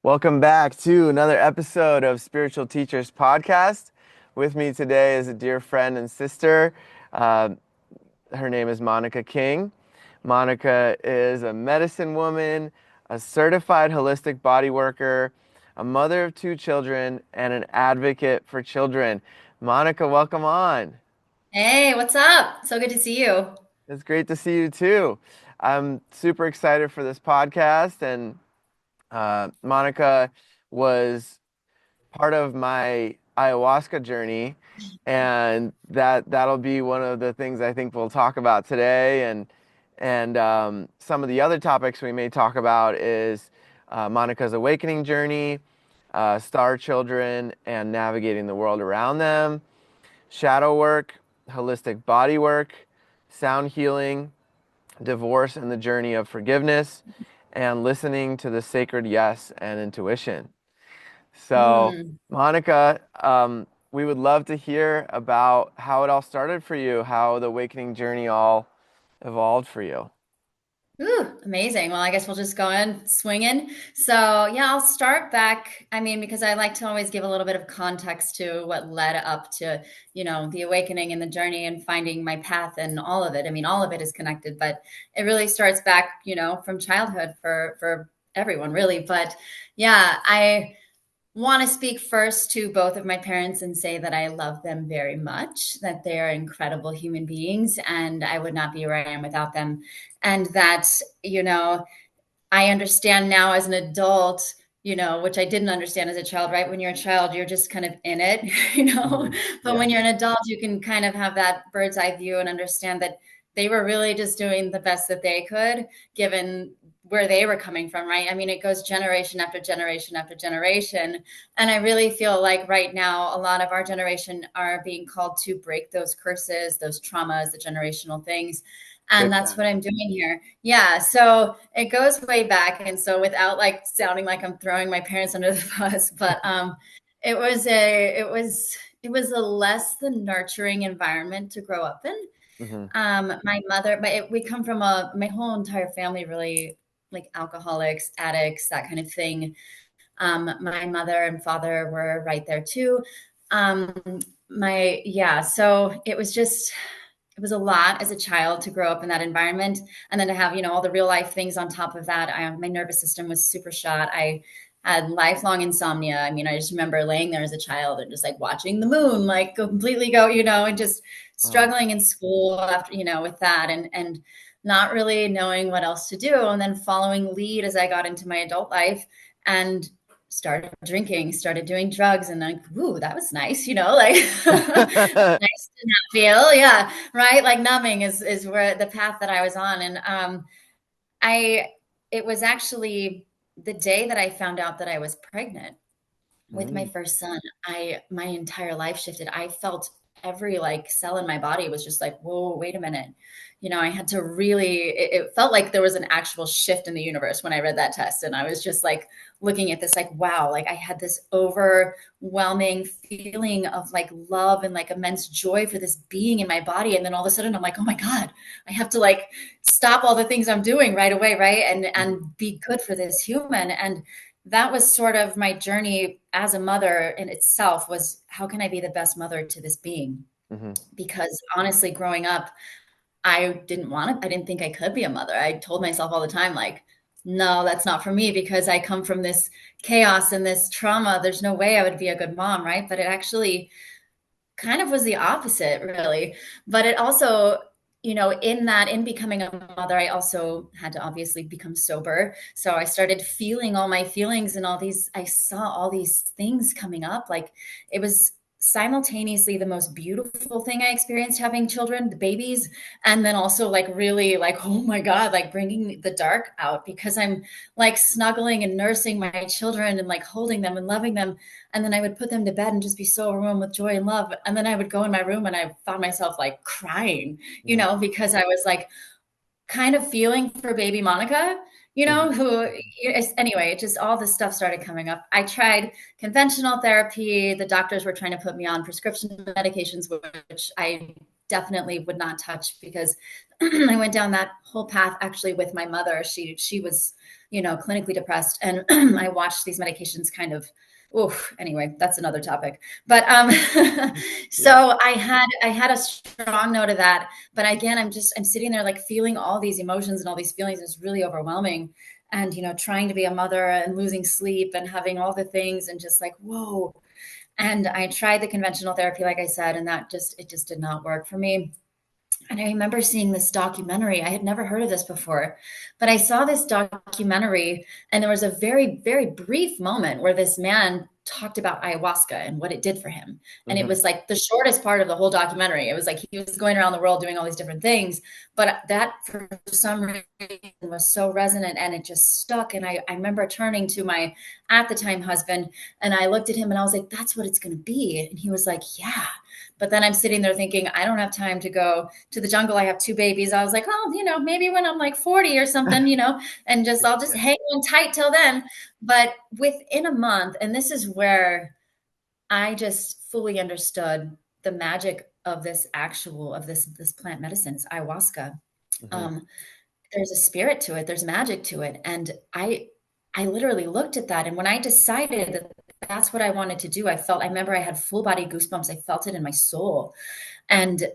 Welcome back to another episode of Spiritual Teachers Podcast. With me today is a dear friend and sister. Uh, Her name is Monica King. Monica is a medicine woman, a certified holistic body worker, a mother of two children, and an advocate for children. Monica, welcome on. Hey, what's up? So good to see you. It's great to see you too. I'm super excited for this podcast, and Monica was part of my ayahuasca journey, and that'll be one of the things I think we'll talk about today. And some of the other topics we may talk about is Monica's awakening journey, star children, and navigating the world around them, shadow work, holistic body work, sound healing, divorce and the journey of forgiveness, and listening to the sacred yes and intuition. So, Mm. Monica, we would love to hear about how it all started for you, how the awakening journey all evolved for you. Ooh, amazing. Well, I guess we'll just go in swinging. So, yeah, I'll start back. I mean, because I like to always give a little bit of context to what led up to, the awakening and the journey and finding my path and all of it. I mean, all of it is connected, but it really starts back, from childhood for everyone, really. But yeah, I want to speak first to both of my parents and say that I love them very much, that they are incredible human beings, and I would not be where I am without them. And that, I understand now as an adult, which I didn't understand as a child, right? When you're a child, you're just kind of in it, you know. Mhm. But Yeah, when you're an adult, you can kind of have that bird's eye view and understand that they were really just doing the best that they could, given where they were coming from, right? I mean, it goes generation after generation after generation. And I really feel like right now, a lot of our generation are being called to break those curses, those traumas, the generational things. And big that's time. what I'm doing here. Yeah. So it goes way back. And so without like sounding like I'm throwing my parents under the bus, but it was a less than nurturing environment to grow up in. Hmm. My mother, we come from my whole entire family really like alcoholics, addicts, that kind of thing. My mother and father were right there too. Um, yeah, so it was a lot as a child to grow up in that environment, and then to have all the real life things on top of that. My nervous system was super shot. I had lifelong insomnia. I mean, I just remember laying there as a child and just like watching the moon like completely go, and just Oh, struggling in school after with that, and not really knowing what else to do, and then following lead as I got into my adult life and started drinking, started doing drugs, and like, ooh, that was nice, like nice to not feel, yeah, right. Like numbing is where the path that I was on, and I it was actually the day that I found out that I was pregnant with my mm, first son. My entire life shifted. I felt every like cell in my body was just like, whoa, wait a minute. I had to really, it felt like there was an actual shift in the universe when I read that test. And I was just like looking at this, like, wow, like I had this overwhelming feeling of like love and like immense joy for this being in my body. And then all of a sudden I'm like, oh my God, I have to like stop all the things I'm doing right away, right? mhm, And be good for this human. And that was sort of my journey as a mother in itself, was how can I be the best mother to this being? mhm, Because honestly, growing up, I didn't think I could be a mother. I told myself all the time, like, no, that's not for me because I come from this chaos and this trauma. There's no way I would be a good mom, right? But it actually kind of was the opposite, really. But it also, in becoming a mother, I also had to obviously become sober. So I started feeling all my feelings and I saw all these things coming up. Like it was simultaneously the most beautiful thing I experienced having children, the babies, and then also like really like, oh my God, like bringing the dark out because I'm like snuggling and nursing my children and like holding them and loving them, and then I would put them to bed and just be so overwhelmed with joy and love. And then I would go in my room and I found myself like crying, mhm, because I was like kind of feeling for baby Monica, mhm, who, anyway, it just all this stuff started coming up. I tried conventional therapy. The doctors were trying to put me on prescription medications, which I definitely would not touch because I went down that whole path actually with my mother. She was, clinically depressed, and I watched these medications kind of. Oof. Anyway, that's another topic. But Yeah. so I had a strong note of that. But again, I'm sitting there like feeling all these emotions and all these feelings is really overwhelming. And trying to be a mother and losing sleep and having all the things and just like whoa. And I tried the conventional therapy, like I said, and it just did not work for me. And I remember seeing this documentary. I had never heard of this before, but I saw this documentary, and there was a very, very brief moment where this man talked about ayahuasca and what it did for him. And it Hmm. was like the shortest part of the whole documentary. It was like he was going around the world doing all these different things, but that for some reason was so resonant and it just stuck. And I remember turning to my at the time husband and I looked at him and I was like, that's what it's going to be. And he was like, yeah. But then I'm sitting there thinking, I don't have time to go to the jungle. I have two babies. I was like, oh, maybe when I'm like 40 or something, and I'll just Yeah. hang on tight till then. But within a month, and this is where I just fully understood the magic of this plant medicine, it's ayahuasca. Hmm. Um, there's a spirit to it, there's magic to it. And I literally looked at that. And when I decided that that's what I wanted to do, I remember I had full body goosebumps. I felt it in my soul. And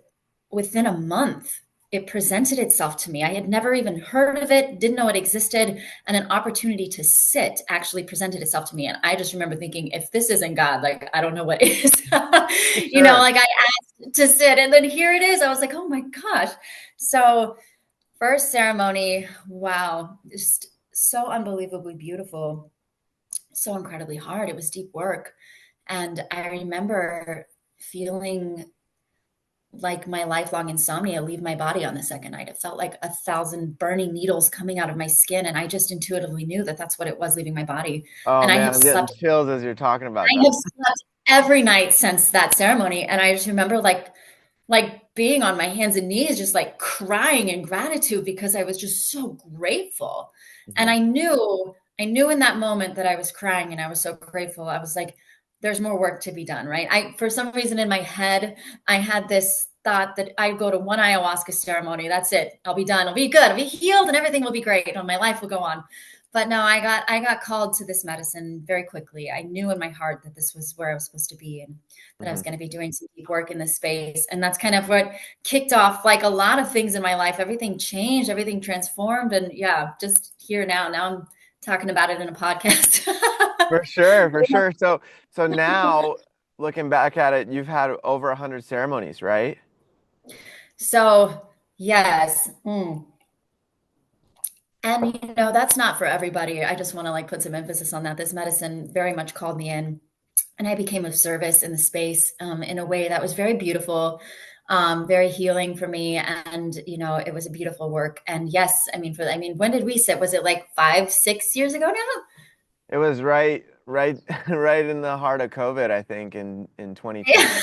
within a month, it presented itself to me. I had never even heard of it, didn't know it existed, and an opportunity to sit actually presented itself to me. And I just remember thinking, if this isn't God, like I don't know what is. For sure. Like I asked to sit, and then here it is. I was like, oh my gosh. So first ceremony, wow, just so unbelievably beautiful, so incredibly hard. It was deep work. And I remember feeling like my lifelong insomnia leave my body on the second night. It felt like 1,000 burning needles coming out of my skin. And I just intuitively knew that that's what it was leaving my body. Oh And man, I'm getting chills as you're talking about I that. have slept every night since that ceremony. And I just remember like being on my hands and knees, just like crying in gratitude because I was just so grateful. And Hmm. I knew in that moment that I was crying and I was so grateful. I was like, there's more work to be done, right? For some reason in my head, I had this thought that I'd go to one ayahuasca ceremony. That's it. I'll be done. I'll be good. I'll be healed and everything will be great. And my life will go on. But no, I got called to this medicine very quickly. I knew in my heart that this was where I was supposed to be and that I was Hmm. going to be doing some deep work in this space. And that's kind of what kicked off like a lot of things in my life. Everything changed, everything transformed. And yeah, just here now. Now I'm talking about it in a podcast. For sure, for sure. So now looking back at it, you've had over 100 ceremonies, right? So, yes. And that's not for everybody. I just want to like put some emphasis on that. This medicine very much called me in and I became of service in the space in a way that was very beautiful, very healing for me, and it was a beautiful work. And yes, when did we sit? Was it like 5, 6 years ago now? It was right, right in the heart of COVID, I think, in 2020. Yeah,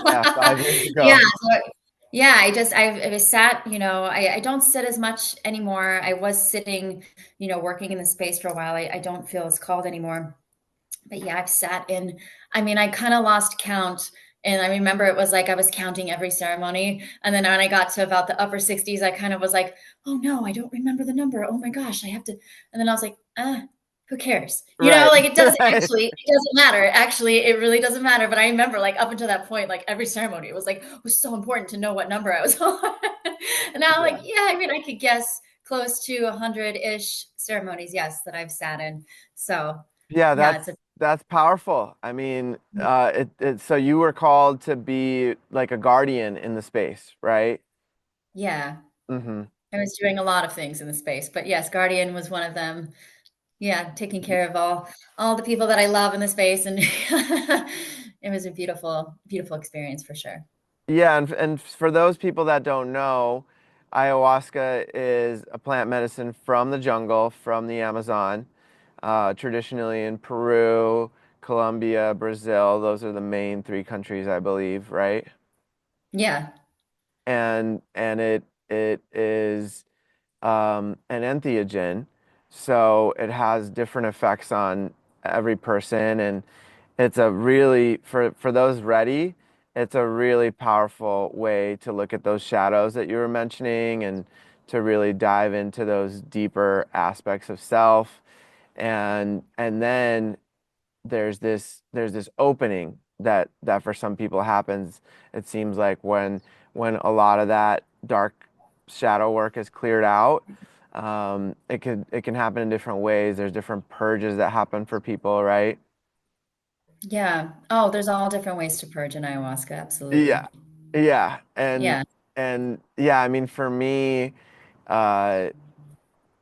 Yeah, 5 years yeah. ago. So, yeah, I sat. I don't sit as much anymore. I was sitting, working in the space for a while. I don't feel it's called anymore. But yeah, I've sat in, I kind of lost count. And I remember it was like I was counting every ceremony. And then when I got to about the upper 60s, I kind of was like, oh no, I don't remember the number. Oh my gosh, I have to. And then I was like, who cares? Right, Like right. it doesn't matter. Actually, it really doesn't matter. But I remember like up until that point, like every ceremony, it was so important to know what number I was on. And now I'm like, Yeah. yeah, I could guess close to 100-ish ceremonies, yes, that I've sat in. So Yeah, yeah, it's a that's powerful. I mean, so you were called to be like a guardian in the space, right? yeah. Hmm. I was doing a lot of things in the space, but yes, Guardian was one of them. Yeah, taking care of all the people that I love in the space, and it was a beautiful, beautiful experience for sure. Yeah, and for those people that don't know, ayahuasca is a plant medicine from the jungle, from the Amazon, traditionally in Peru, Colombia, Brazil. Those are the main three countries, I believe, right? Yeah, And it is an entheogen, so it has different effects on every person, and it's a really for those ready. it's a really powerful way to look at those shadows that you were mentioning and to really dive into those deeper aspects of self. And then there's this opening that for some people happens. It seems like when a lot of that dark shadow work is cleared out, it can happen in different ways. There's different purges that happen for people, right? Yeah. Oh, there's all different ways to purge in ayahuasca. Absolutely. Yeah, yeah, and Yeah. and yeah. I mean, for me, uh,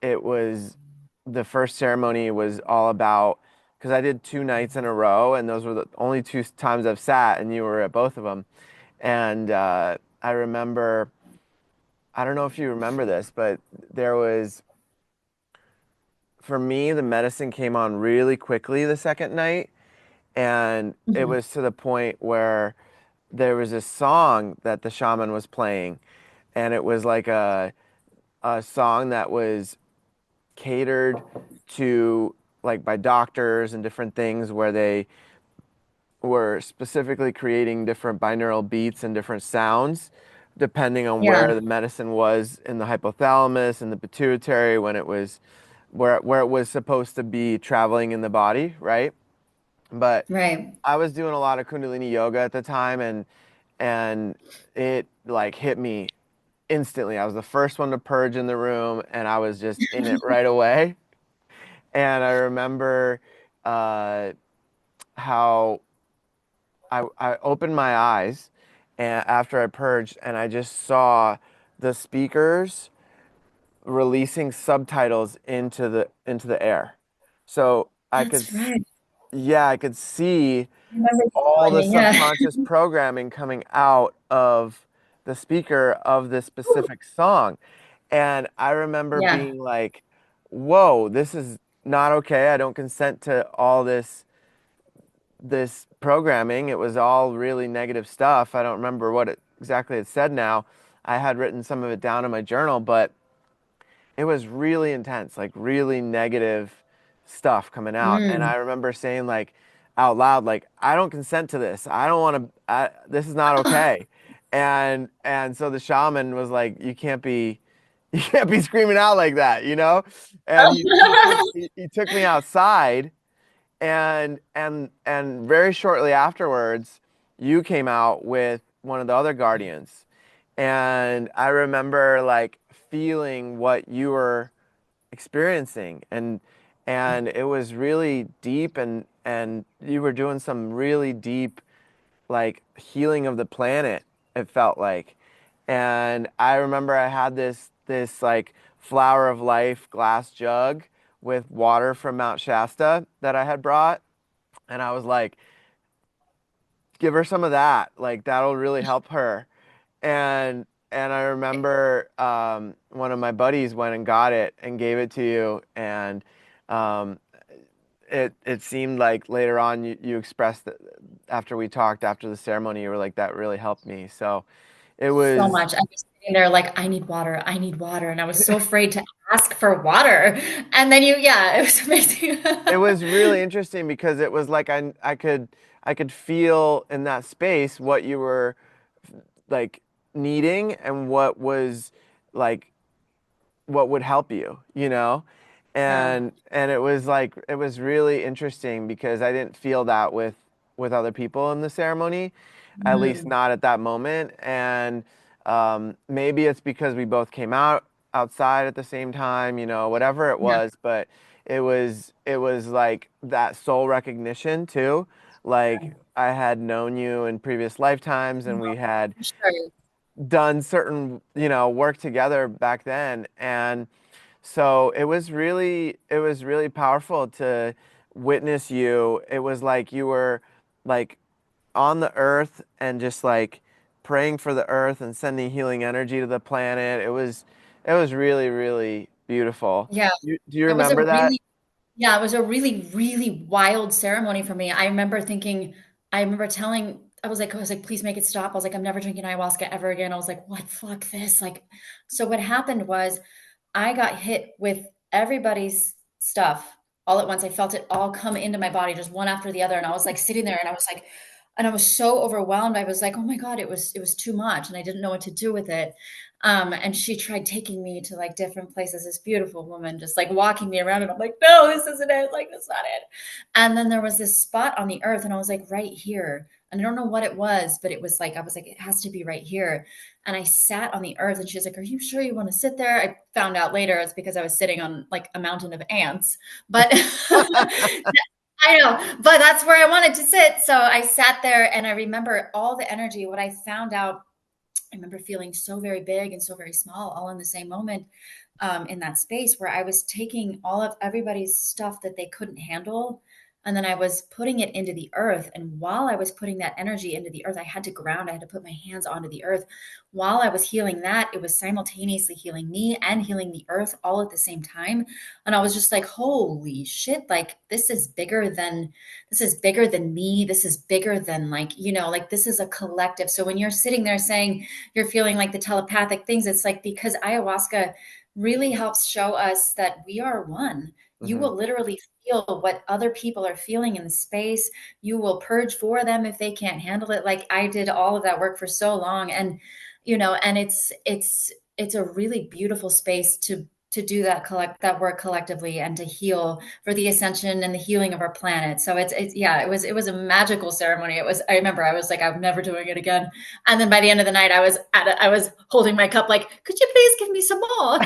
it was the first ceremony was all about because I did 2 nights in a row, and those were the only two times I've sat, and you were at both of them. And I remember, I don't know if you remember this, but there was, for me, the medicine came on really quickly the second night, and it Mhm. was to the point where there was a song that the shaman was playing, and it was like a song that was catered to like by doctors and different things where they were specifically creating different binaural beats and different sounds depending on Yeah. where the medicine was in the hypothalamus and the pituitary when it was where it was supposed to be traveling in the body, right? But Right. I was doing a lot of Kundalini yoga at the time, and it like hit me instantly. I was the first one to purge in the room, and I was just in it right away. And I remember uh, how I opened my eyes and after I purged, and I just saw the speakers releasing subtitles into the air. So That's right. yeah, I could see I remember you all telling the me. Yeah. subconscious programming coming out of the speaker of this specific song. And I remember Yeah. being like, whoa, this is not okay. I don't consent to all this programming. It was all really negative stuff. I don't remember what exactly it said now. I had written some of it down in my journal, but it was really intense, like really negative stuff coming out. And Mm. I remember saying like out loud, like, I don't consent to this. I don't want to, this is not okay. And so the shaman was like, you can't be screaming out like that, you know? And he took me outside and very shortly afterwards, you came out with one of the other guardians. And I remember like feeling what you were experiencing and it was really deep and you were doing some really deep like healing of the planet, it felt like. And I remember I had this like flower of life glass jug with water from Mount Shasta that I had brought, and I was like, give her some of that. Like that'll really help her. And I remember one of my buddies went and got it and gave it to you, and um, it seemed like later on you expressed that after we talked after the ceremony, you were like, that really helped me. So it So was much. I was sitting there like, I need water. I need water. And I was so afraid to ask for water. And then yeah, it was amazing. it was really interesting because it was like I could feel in that space what you were like needing and what was like what would help you, you know? Yeah. And it was like it was really interesting because I didn't feel that with other people in the ceremony, at least Mm. not at that moment. And maybe it's because we both came out outside at the same time, you know, whatever it Yeah. was, but it was like that soul recognition too. Like I had known you in previous lifetimes and we had Sure. done certain, work together back then. And so it was really powerful to witness you. It was like you were like on the earth and just like praying for the earth and sending healing energy to the planet. It was really, really beautiful. Yeah. Do you It was a remember that? really Yeah, it was a really, really wild ceremony for me. I remember telling, I was like, please make it stop. I was like, I'm never drinking ayahuasca ever again. I was like, what, fuck this. Like, so what happened was I got hit with everybody's stuff all at once. I felt it all come into my body, just one after the other. And I was like sitting there and I was like, and I was so overwhelmed. I was like, "Oh my God, it was too much," and I didn't know what to do with it. And she tried taking me to like different places. This beautiful woman just like walking me around, and I'm like, "No, this isn't it. Like, that's not it." And then there was this spot on the earth, and I was like, "Right here." And I don't know what it was, but it was like I was like, "It has to be right here." And I sat on the earth, and she was like, "Are you sure you want to sit there?" I found out later it's because I was sitting on like a mountain of ants, but I know, but that's where I wanted to sit. So I sat there and I remember all the energy. What I found out, I remember feeling so very big and so very small all in the same moment, in that space where I was taking all of everybody's stuff that they couldn't handle. And then I was putting it into the earth. And while I was putting that energy into the earth, I had to ground, I had to put my hands onto the earth. While I was healing that, it was simultaneously healing me and healing the earth all at the same time. And I was just like, holy shit, like this is bigger than me. This is bigger than like, like this is a collective. So when you're sitting there saying you're feeling like the telepathic things, it's like because ayahuasca really helps show us that we are one. You Hmm. will literally feel what other people are feeling in the space. You will purge for them if they can't handle it. Like I did all of that work for so long. And it's a really beautiful space to do that work collectively and to heal for the ascension and the healing of our planet. So it's yeah, it was a magical ceremony. I remember I was like, I'm never doing it again. And then by the end of the night, I was holding my cup like, could you please give me some more,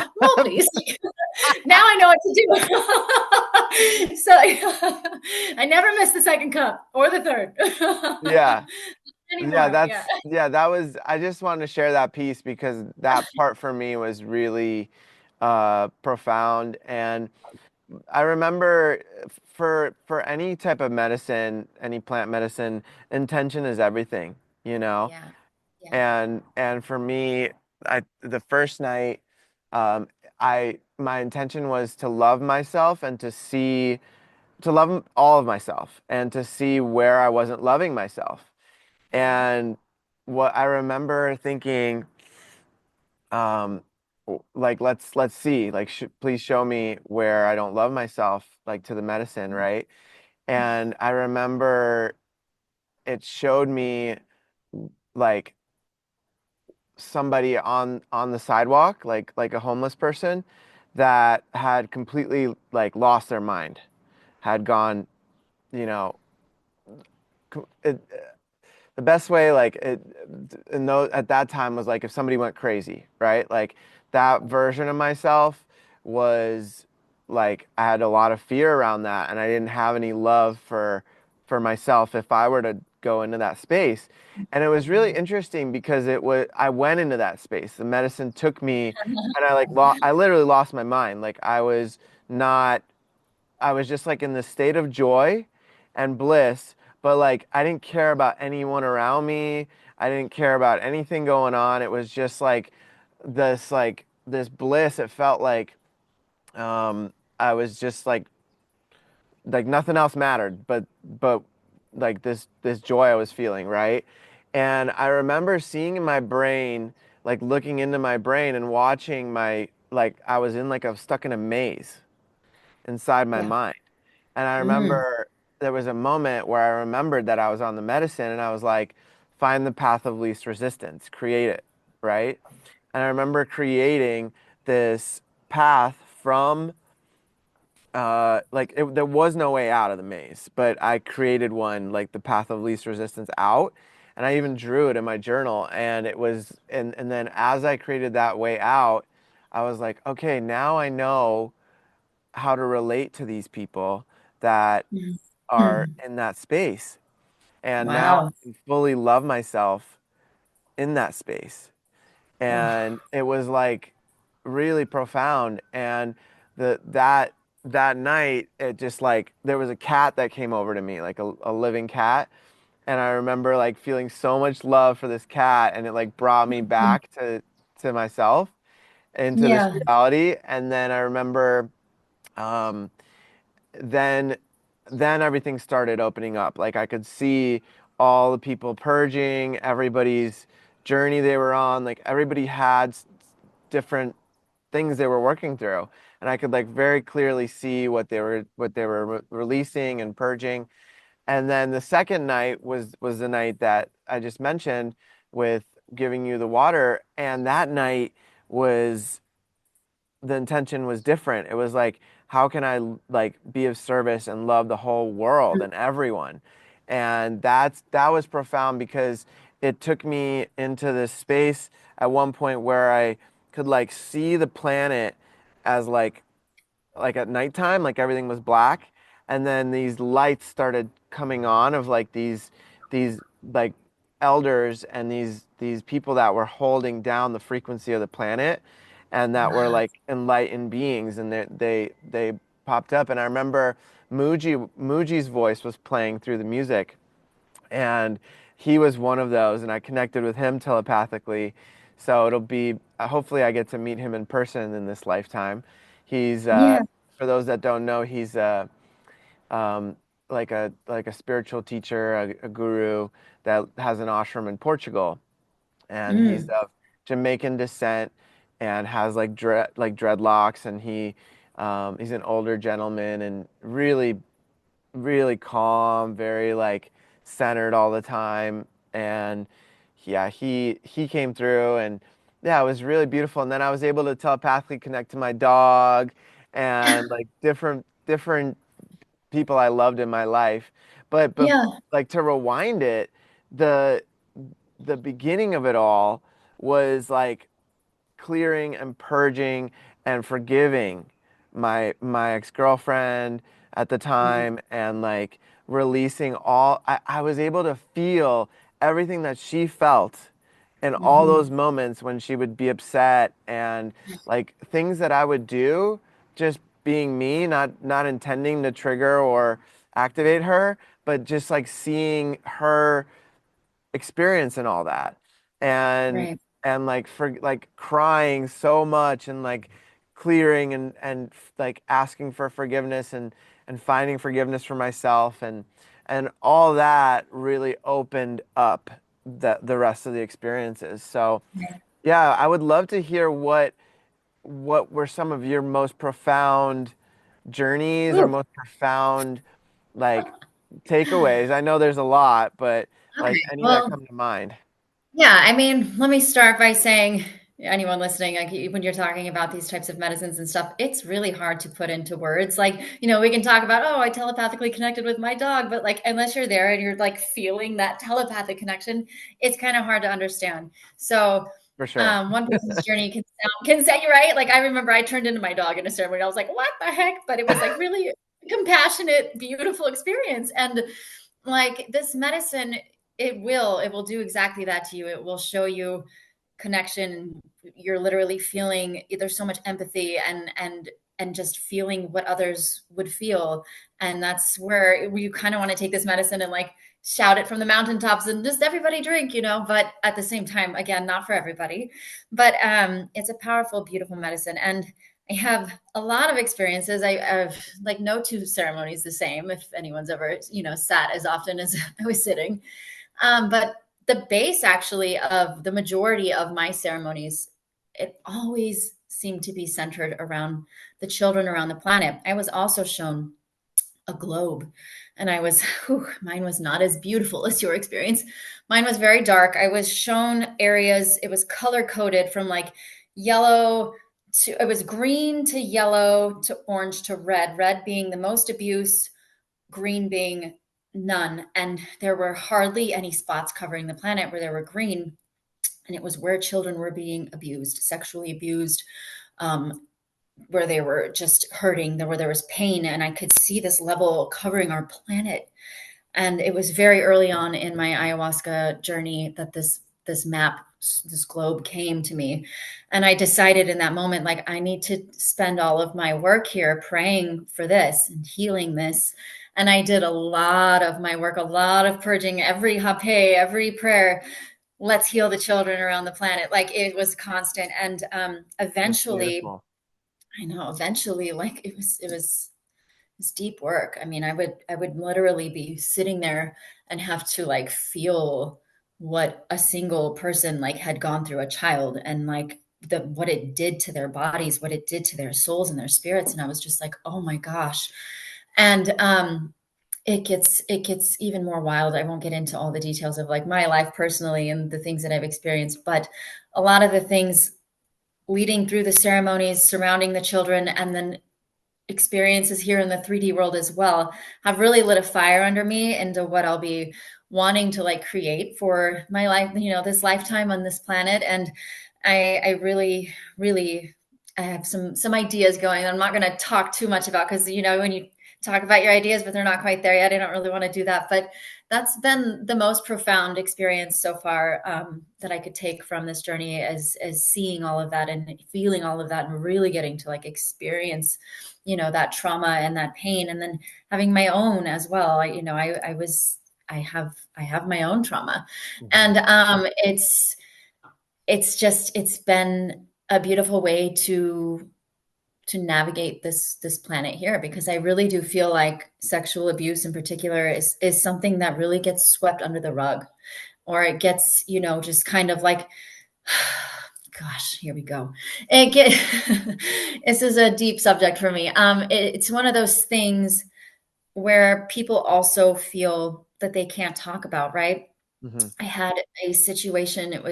please? Now I know what to do. So I never missed the second cup or the third Yeah. Yeah, anymore. Yeah. that was, I just wanted to share that piece because that part for me was really profound. And I remember for any type of medicine, any plant medicine, intention is everything, you know? Yeah. Yeah. And for me, the first night, um, I my intention was to love myself and to love all of myself and to see where I wasn't loving myself. Yeah. And what I remember thinking, um, like let's see, like please show me where I don't love myself, like to the medicine, right? And I remember it showed me like somebody on the sidewalk, like a homeless person that had completely like lost their mind, had gone, you know, it, the best way like it in those at that time was like if somebody went crazy, right? Like that version of myself was like I had a lot of fear around that and I didn't have any love for myself if I were to go into that space. And it was really interesting because it was I went into that space. The medicine took me and I literally lost my mind. Like not I was just like in this state of joy and bliss, but like I didn't care about anyone around me. I didn't care about anything going on. It was just like this bliss. It felt I was just like nothing else mattered but like this joy I was feeling, right? And I remember seeing in my brain, like looking into my brain and watching my like I was in like I was stuck in a maze inside my Yeah. mind. And I Mm. remember there was a moment where I remembered that I was on the medicine and I was like, find the path of least resistance, create it, right? And I remember creating this path from, there was no way out of the maze, but I created one, like the path of least resistance out. And I even drew it in my journal. And then as I created that way out, I was like, okay, now I know how to relate to these people that are Mm. in that space. And now I Wow. can fully love myself in that space. Oh, And it was like really profound. And that night, it just like there was a cat that came over to me, like a living cat. And I remember like feeling so much love for this cat, and it like brought me back to myself, into this yeah. reality. And then I remember um, then then everything started opening up. Like I could see all the people purging, everybody's journey they were on. Like everybody had different things they were working through, and I could like very clearly see what they were releasing and purging. And then the second night was the night that I just mentioned with giving you the water. And that night was the intention was different. It was like, how can I like be of service and love the whole world and everyone? And that was profound because it took me into this space at one point where I could like see the planet as like at nighttime, like everything was black, and then these lights started coming on of like these like elders and these people that were holding down the frequency of the planet, and that were Wow. like enlightened beings, and they popped up, and I remember Muji's voice was playing through the music, and he was one of those, and I connected with him telepathically. So it'll be hopefully I get to meet him in person in this lifetime. He's Yeah. for those that don't know, he's um, like a spiritual teacher, a guru that has an ashram in Portugal, and he's Mm. of Jamaican descent and has like dreadlocks, and he's an older gentleman and really calm, very like centered all the time. And yeah, he came through, and yeah, it was really beautiful. And then I was able to telepathically connect to my dog and like different people I loved in my life. But Yeah. like to rewind it, the the beginning of it all was like clearing and purging and forgiving my ex-girlfriend at the Mm. time, and like releasing all I was able to feel everything that she felt in all those Mhm. moments when she would be upset, and like things that I would do just being me, not intending to trigger or activate her, but just like seeing her experience and all that, and Right. like for like crying so much, and like clearing and like asking for forgiveness, and finding forgiveness for myself, and all that really opened up the rest of the experiences. So Right. yeah, I would love to hear what were some of your most profound journeys or Ooh, most profound like takeaways. I know there's a lot, but like okay. any that Well, come to mind. yeah, I mean, let me start by saying, anyone listening, like when you're talking about these types of medicines and stuff, it's really hard to put into words. Like, we can talk about, oh, I telepathically connected with my dog, but like, unless you're there and you're like feeling that telepathic connection, it's kind of hard to understand. So, For sure. one person's journey can set you right. Like, I remember I turned into my dog in a ceremony. I was like, what the heck? But it was like really compassionate, beautiful experience. And like this medicine, it will do exactly that to you. It will show you connection. You're literally feeling, there's so much empathy and just feeling what others would feel. And that's where you kind of want to take this medicine and like shout it from the mountaintops and just everybody drink, but at the same time, again, not for everybody. But it's a powerful, beautiful medicine. And I have a lot of experiences. I've like no two ceremonies the same. If anyone's ever, sat as often as I was sitting, but the base actually of the majority of my ceremonies, it always seemed to be centered around the children around the planet. I was also shown a globe, and mine was not as beautiful as your experience. Mine was very dark. I was shown areas, it was color coded from like yellow to, it was green to yellow to orange to red being the most abuse, green being none. And there were hardly any spots covering the planet where there were green. And it was where children were being abused, sexually abused, um, where they were just hurting, where there was pain. And I could see this level covering our planet. And it was very early on in my ayahuasca journey that this map, this globe came to me. And I decided in that moment, like, I need to spend all of my work here praying for this and healing this. And I did a lot of my work, a lot of purging, every hape, every prayer. Let's heal the children around the planet. Like it was constant. And That's eventually, beautiful. I know, eventually, like it's deep work. I mean, I would literally be sitting there and have to like feel what a single person like had gone through, a child, and like the what it did to their bodies, what it did to their souls and their spirits. And I was just like, oh my gosh. And it gets even more wild. I won't get into all the details of like my life personally and the things that I've experienced, but a lot of the things leading through the ceremonies surrounding the children and then experiences here in the 3D world as well have really lit a fire under me into what I'll be wanting to like create for my life, this lifetime on this planet. And I really, really, I have some ideas going. I'm not going to talk too much about because when you talk about your ideas, but they're not quite there yet, I don't really want to do that. But that's been the most profound experience so far, that I could take from this journey, as seeing all of that and feeling all of that and really getting to like experience that trauma and that pain, and then having my own as well. I have my own trauma, Hmm. and it's been a beautiful way to navigate this planet here, because I really do feel like sexual abuse in particular is something that really gets swept under the rug, or it gets just kind of like, gosh, here we go. It get this is a deep subject for me. It's one of those things where people also feel that they can't talk about, right? Hmm. I had a situation. It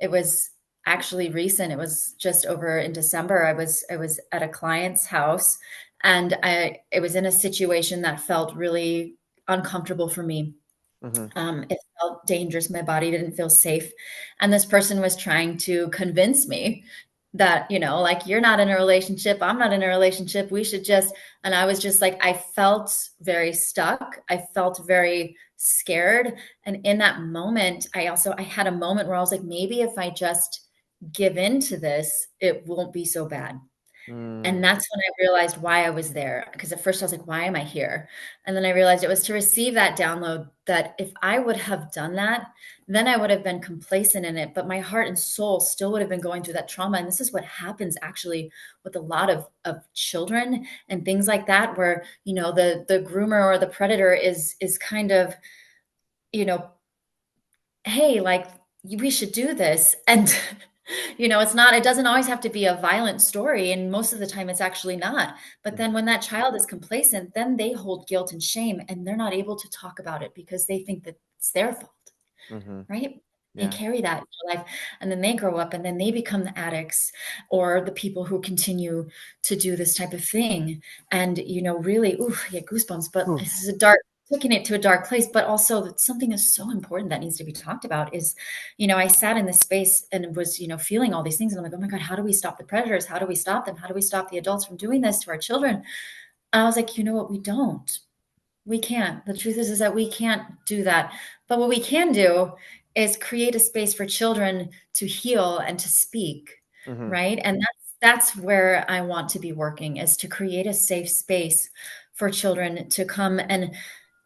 was actually recent. It was just over in December. I was at a client's house, and it was in a situation that felt really uncomfortable for me. Hmm. It felt dangerous. My body didn't feel safe. And this person was trying to convince me that, like, you're not in a relationship. I'm not in a relationship. We should just, and I was just like, I felt very stuck. I felt very scared. And in that moment, I had a moment where I was like, maybe if I just give in to this, it won't be so bad. And Mm. that's when I realized why I was there. Because at first I was like, why am I here? And then I realized it was to receive that download that if I would have done that, then I would have been complacent in it. But my heart and soul still would have been going through that trauma. And this is what happens actually with a lot of children and things like that, where, the groomer or the predator is kind of, you know, hey, like, we should do this. And, it doesn't always have to be a violent story. And most of the time, it's actually not. But then when that child is complacent, then they hold guilt and shame, and they're not able to talk about it because they think that it's their fault, Hmm. right? They Yeah. carry that in their life, and then they grow up, and then they become the addicts or the people who continue to do this type of thing. And really, ooh, I get goosebumps. But Ooh. this is a dark, taking it to a dark place. But also, something that's so important that needs to be talked about is, I sat in this space and was, feeling all these things, and I'm like, oh my God, how do we stop the predators? How do we stop them? How do we stop the adults from doing this to our children? And I was like, you know what? We don't. We can't. The truth is that we can't do that. But what we can do is create a space for children to heal and to speak, Hmm. right? And that's where I want to be working, is to create a safe space for children to come and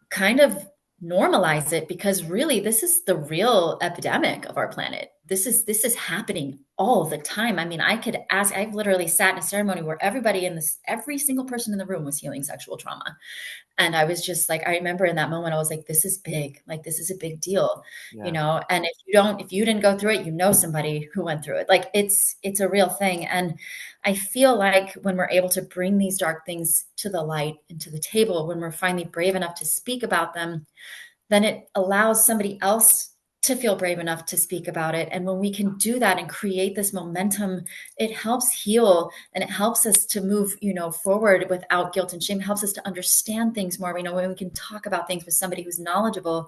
kind of normalize it, because really this is the real epidemic of our planet. This is happening all the time. I mean, I've literally sat in a ceremony where every single person in the room was healing sexual trauma. And I was just like, I remember in that moment, I was like, this is big. Like, this is a big deal, Yeah. and if you didn't go through it, somebody who went through it. Like, it's a real thing. And I feel like when we're able to bring these dark things to the light and to the table, when we're finally brave enough to speak about them, then it allows somebody else to feel brave enough to speak about it. And when we can do that and create this momentum, it helps heal, and it helps us to move, forward without guilt and shame. It helps us to understand things more. We know when we can talk about things with somebody who's knowledgeable.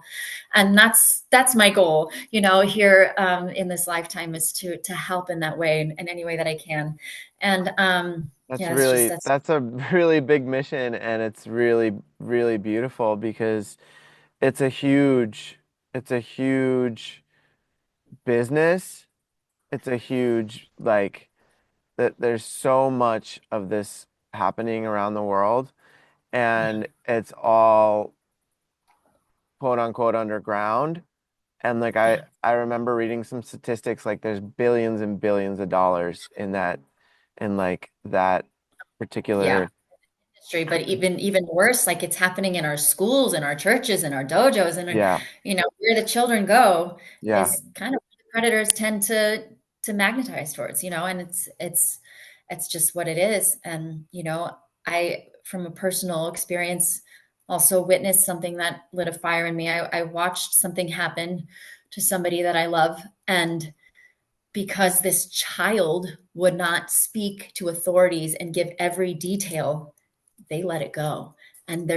And that's my goal, here, in this lifetime, is to help in that way, in any way that I can. And That's yeah, it's just really, that's that's a really big mission, and it's really, really beautiful because it's a huge, it's a huge business. It's a huge, like, that there's so much of this happening around the world, yeah, and it's all quote unquote underground. And like yeah, I remember reading some statistics, like there's billions and billions of dollars in that, in like that yeah. particular. Industry, but even worse, like, it's happening in our schools, in our churches, in our dojos, and Yeah. where the children go Yeah. is kind of where the predators tend to magnetize towards, and it's just what it is. And I, from a personal experience, also witnessed something that lit a fire in me. I watched something happen to somebody that I love, and because this child would not speak to authorities and give every detail, they let it go. And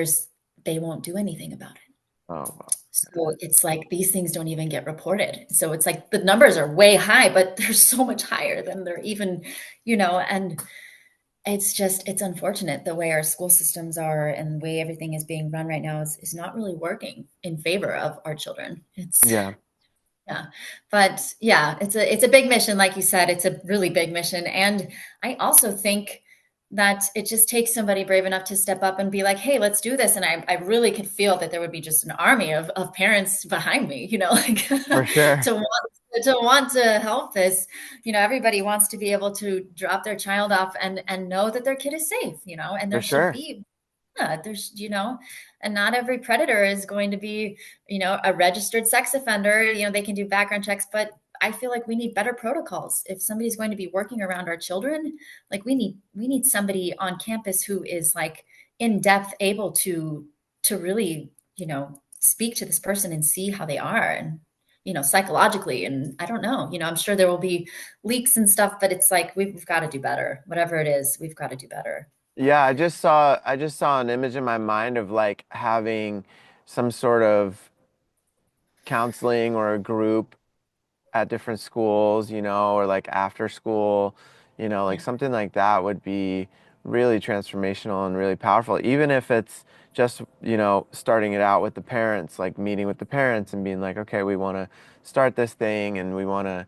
they won't do anything about it. Oh, well. So it's like these things don't even get reported. So it's like the numbers are way high, but they're so much higher than they're even, and it's unfortunate the way our school systems are and the way everything is being run right now is not really working in favor of our children. Yeah. Yeah. But yeah, it's a big mission. Like you said, it's a really big mission. And I also think that it just takes somebody brave enough to step up and be like, hey, let's do this. And I really could feel that there would be just an army of parents behind me, like For sure. to help this. Everybody wants to be able to drop their child off and know that their kid is safe, and For there should sure. be, yeah, and not every predator is going to be, a registered sex offender. They can do background checks, but I feel like we need better protocols. If somebody's going to be working around our children, like we need somebody on campus who is like in depth able to really, speak to this person and see how they are and psychologically. And I don't know, I'm sure there will be leaks and stuff, but it's like we've got to do better. Whatever it is, we've got to do better. Yeah, I just saw an image in my mind of like having some sort of counseling or a group at different schools, or like after school, like Yeah. something like that would be really transformational and really powerful, even if it's just, starting it out with the parents, like meeting with the parents and being like, okay, we want to start this thing and we want to,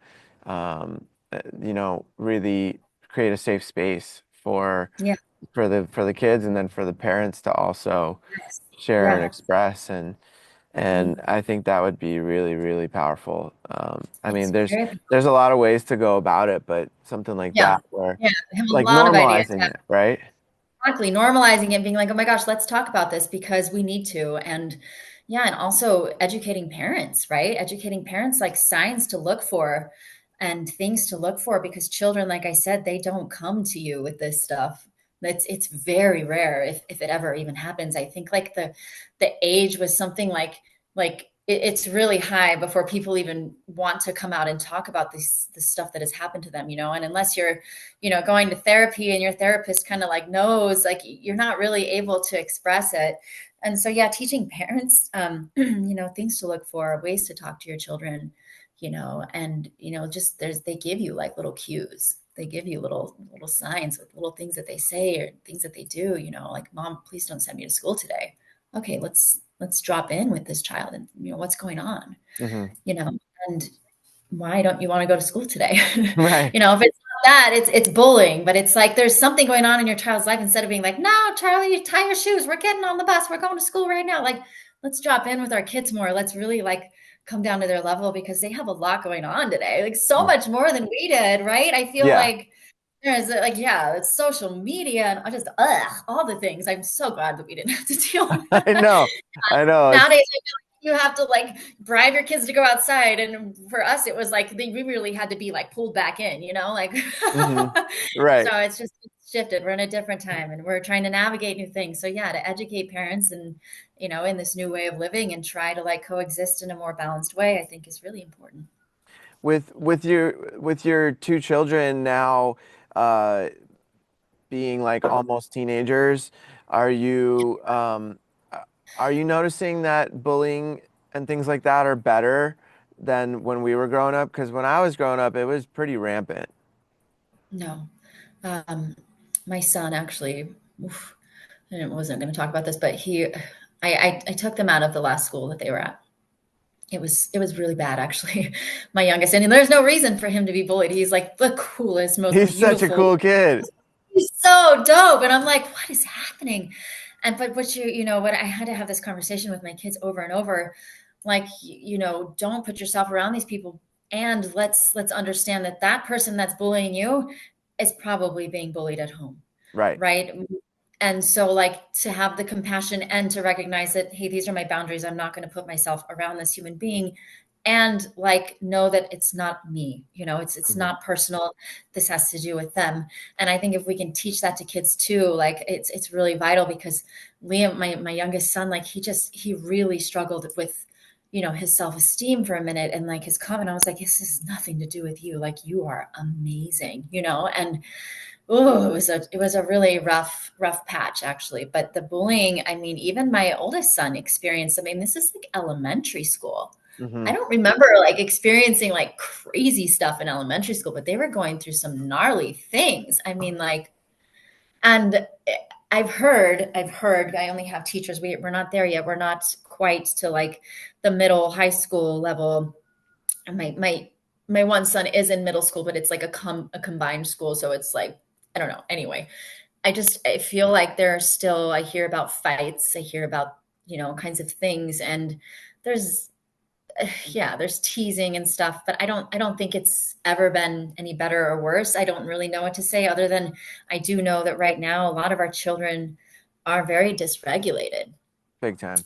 really create a safe space Yeah. for the kids and then for the parents to also Yes. share and Yeah. express and I think that would be really, really powerful. I mean, It's very, there's a lot of ways to go about it, but something like yeah. that where Yeah. I have a like lot of ideas. normalizing it, right? Exactly. Normalizing it, being like, oh my gosh, let's talk about this because we need to. And yeah, and also educating parents, right? Educating parents like signs to look for and things to look for because children, like I said, they don't come to you with this stuff. It's very rare if it ever even happens. I think like the age was something like it's really high before people even want to come out and talk about this stuff that has happened to them, and unless you're going to therapy and your therapist kind of like knows, like you're not really able to express it. And so, yeah, teaching parents, things to look for, ways to talk to your children, and, just they give you like little cues. They give you little signs with little things that they say or things that they do, like, mom, please don't send me to school today. Okay, let's drop in with this child and, what's going on, Hmm. you know, and why don't you want to go to school today? Right. If it's not that, it's bullying, but it's like there's something going on in your child's life instead of being like, no, Charlie, you tie your shoes. We're getting on the bus. We're going to school right now. Like, let's drop in with our kids more. Let's really like come down to their level because they have a lot going on today, like so Mm. much more than we did, right? I feel Yeah. like there's like, yeah, it's social media and I just, all the things. I'm so glad that we didn't have to deal with I that. know. I know. It's Nowadays, I feel like you have to like bribe your kids to go outside. And for us, it was like we really had to be like pulled back in, like hmm. so Right. it's shifted. We're in a different time and we're trying to navigate new things. So yeah, to educate parents and in this new way of living and try to like coexist in a more balanced way, I think is really important. With your two children now uh being like almost teenagers, are you um are you noticing that bullying and things like that are better than when we were growing up? Because when I was growing up, it was pretty rampant. No. Um, my son actually, oof, I wasn't going to talk about this, but I took them out of the last school that they were at. It was really bad actually. My youngest, and there's no reason for him to be bullied. He's like the coolest, most He's such a beautiful. cool kid. He's so dope. And I'm like, what is happening? And but what what I had to have this conversation with my kids over and over, like, don't put yourself around these people. And let's understand that that person that's bullying you is probably being bullied at home, Right. right? And so like to have the compassion and to recognize that, hey, these are my boundaries. I'm not going to put myself around this human being and like know that it's not me, it's Hmm. not personal. This has to do with them. And I think if we can teach that to kids too, like it's really vital, because Liam, my youngest son, like he really struggled with his self-esteem for a minute, and like his comment, I was like, this has nothing to do with you, like you are amazing, and oh, it was a really rough patch actually. But the bullying, I mean, even my oldest son experienced. I mean, this is like elementary school. Hmm. I don't remember like experiencing like crazy stuff in elementary school, but they were going through some gnarly things. I mean, like, and I've heard. I only have teachers. We're not there yet. We're not quite to like the middle high school level. And my one son is in middle school, but it's like a combined school, so it's like I don't know. Anyway, I feel like there are still, I hear about fights, I hear about, kinds of things, and there's yeah, there's teasing and stuff, but I don't think it's ever been any better or worse. I don't really know what to say other than I do know that right now a lot of our children are very dysregulated. Big time.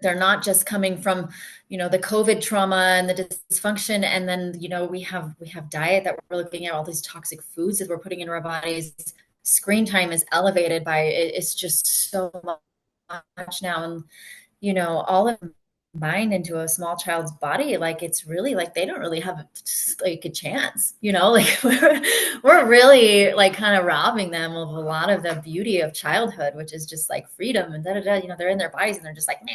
They're not just coming from the COVID trauma and the dysfunction, and then we have diet that we're looking at, all these toxic foods that we're putting into our bodies. Screen time is elevated by it's just so much now, and all of them combined into a small child's body, like it's really like they don't really have like a chance, like we're really like kind of robbing them of a lot of the beauty of childhood, which is just like freedom and da da da. They're in their bodies and they're just like meh,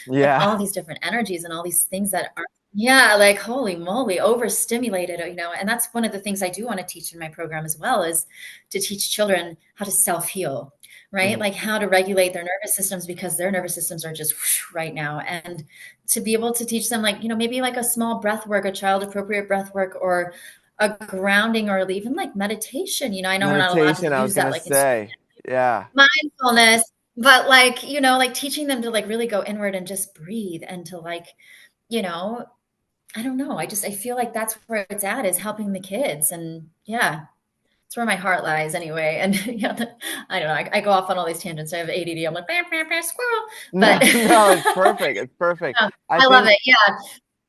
like Yeah. all these different energies and all these things that are, yeah, like holy moly, overstimulated, and that's one of the things I do want to teach in my program as well, is to teach children how to self-heal, right? Hmm. Like how to regulate their nervous systems, because their nervous systems are just whoosh right now. And to be able to teach them, like, maybe like a small breath work, a child appropriate breath work, or a grounding, or even like meditation. I know we're not allowed to Meditation, I was use that gonna like in say. Yeah. mindfulness, but like, like teaching them to like really go inward and just breathe, and to like, you know, I don't know. I feel like that's where it's at, is helping the kids. And yeah, it's where my heart lies anyway. And yeah, I don't know. I go off on all these tangents. I have ADD. I'm like, bah, bah, bah, squirrel. No, But no, it's perfect. It's perfect. yeah, I I love think it. Yeah.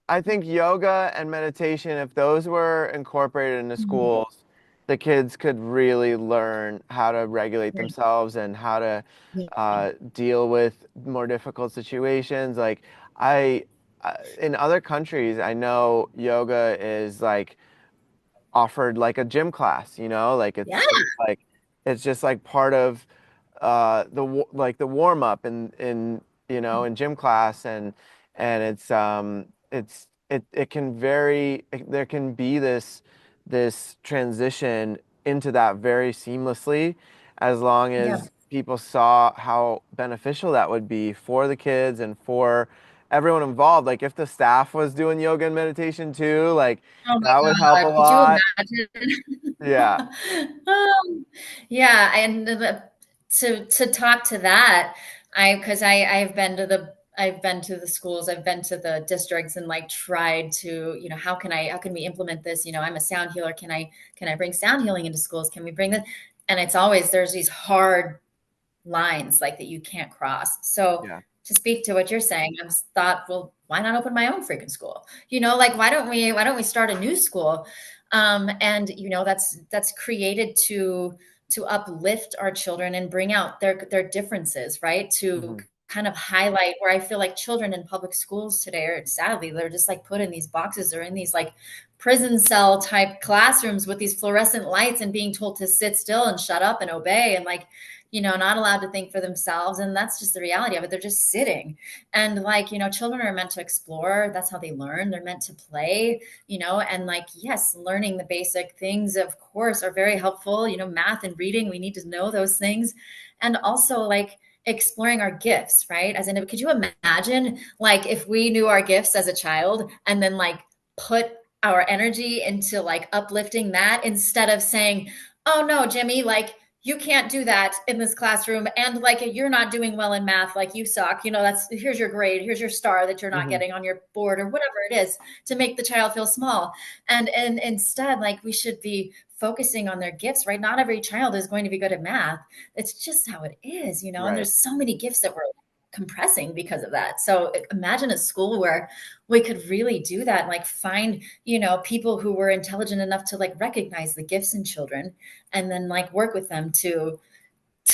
I think yoga and meditation, if those were incorporated into Mhm. schools, the kids could really learn how to regulate Right. themselves and how to Yeah. deal with more difficult situations. Like I, in other countries, I know yoga is like offered like a gym class, like Yeah. it's just like part of like the warm up in in gym class, and it can there can be this transition into that very seamlessly, as long Yeah. as people saw how beneficial that would be for the kids and for everyone involved. Like if the staff was doing yoga and meditation too, like Oh that would help my a God. Could you lot. Yeah. imagine? Yeah. And to talk to that, because I've been to the schools, I've been to the districts, and like tried to, how can we implement this? I'm a sound healer. Can I bring sound healing into schools? Can we bring that? And it's always, there's these hard lines like that you can't cross. So Yeah. to speak to what you're saying, I just thought, well, why not open my own freaking school? Like why don't we start a new school? And that's created to uplift our children and bring out their differences, right? To Hmm. kind of highlight, where I feel like children in public schools today are, sadly, they're just like put in these boxes, or in these like prison cell type classrooms with these fluorescent lights, and being told to sit still and shut up and obey, and like, not allowed to think for themselves. And that's just the reality of it. They're just sitting. And like, children are meant to explore. That's how they learn. They're meant to play, and like, yes, learning the basic things, of course, are very helpful. Math and reading, we need to know those things. And also like exploring our gifts, right? As in, could you imagine like if we knew our gifts as a child, and then like put our energy into like uplifting that, instead of saying, oh no, Jimmy, like you can't do that in this classroom, and like you're not doing well in math, like you suck, that's, here's your grade, here's your star that you're not Hmm. getting on your board, or whatever it is, to make the child feel small. And instead, like, we should be focusing on their gifts, right? Not every child is going to be good at math. It's just how it is, and Right. there's so many gifts that we're compressing because of that. So imagine a school where we could really do that, and like find, people who were intelligent enough to like recognize the gifts in children and then like work with them to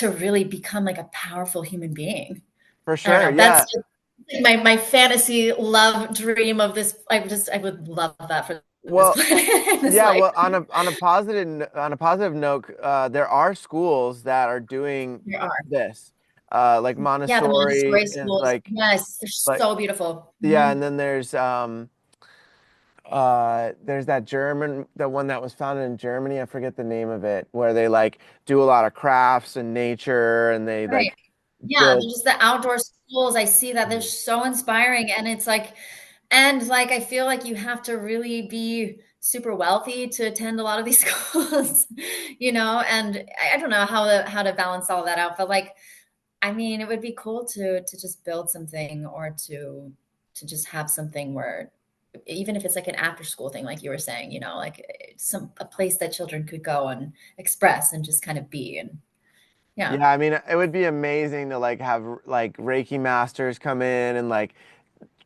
really become like a powerful human being. For I don't sure. know. That's Yeah. just my fantasy love dream of this. I would love that for this Well, planet, this yeah, life. well, on a positive note, there are schools that are doing There are. this, like Yeah, the Montessori Montessori is schools. Yes, they're like so beautiful. yeah, Hmm. and then there's that the one that was founded in Germany. I forget the name of it, where they like do a lot of crafts and nature, and they Right. like Yeah, build. they're just the outdoor schools. I see that they're so inspiring, and it's like, and like I feel like you have to really be super wealthy to attend a lot of these schools, and I don't know how to balance all that out, but like, I mean, it would be cool to just build something, or to just have something where, even if it's like an after school thing, like you were saying, like some a place that children could go and express and just kind of be, and yeah. Yeah, I mean, it would be amazing to like have like Reiki masters come in and like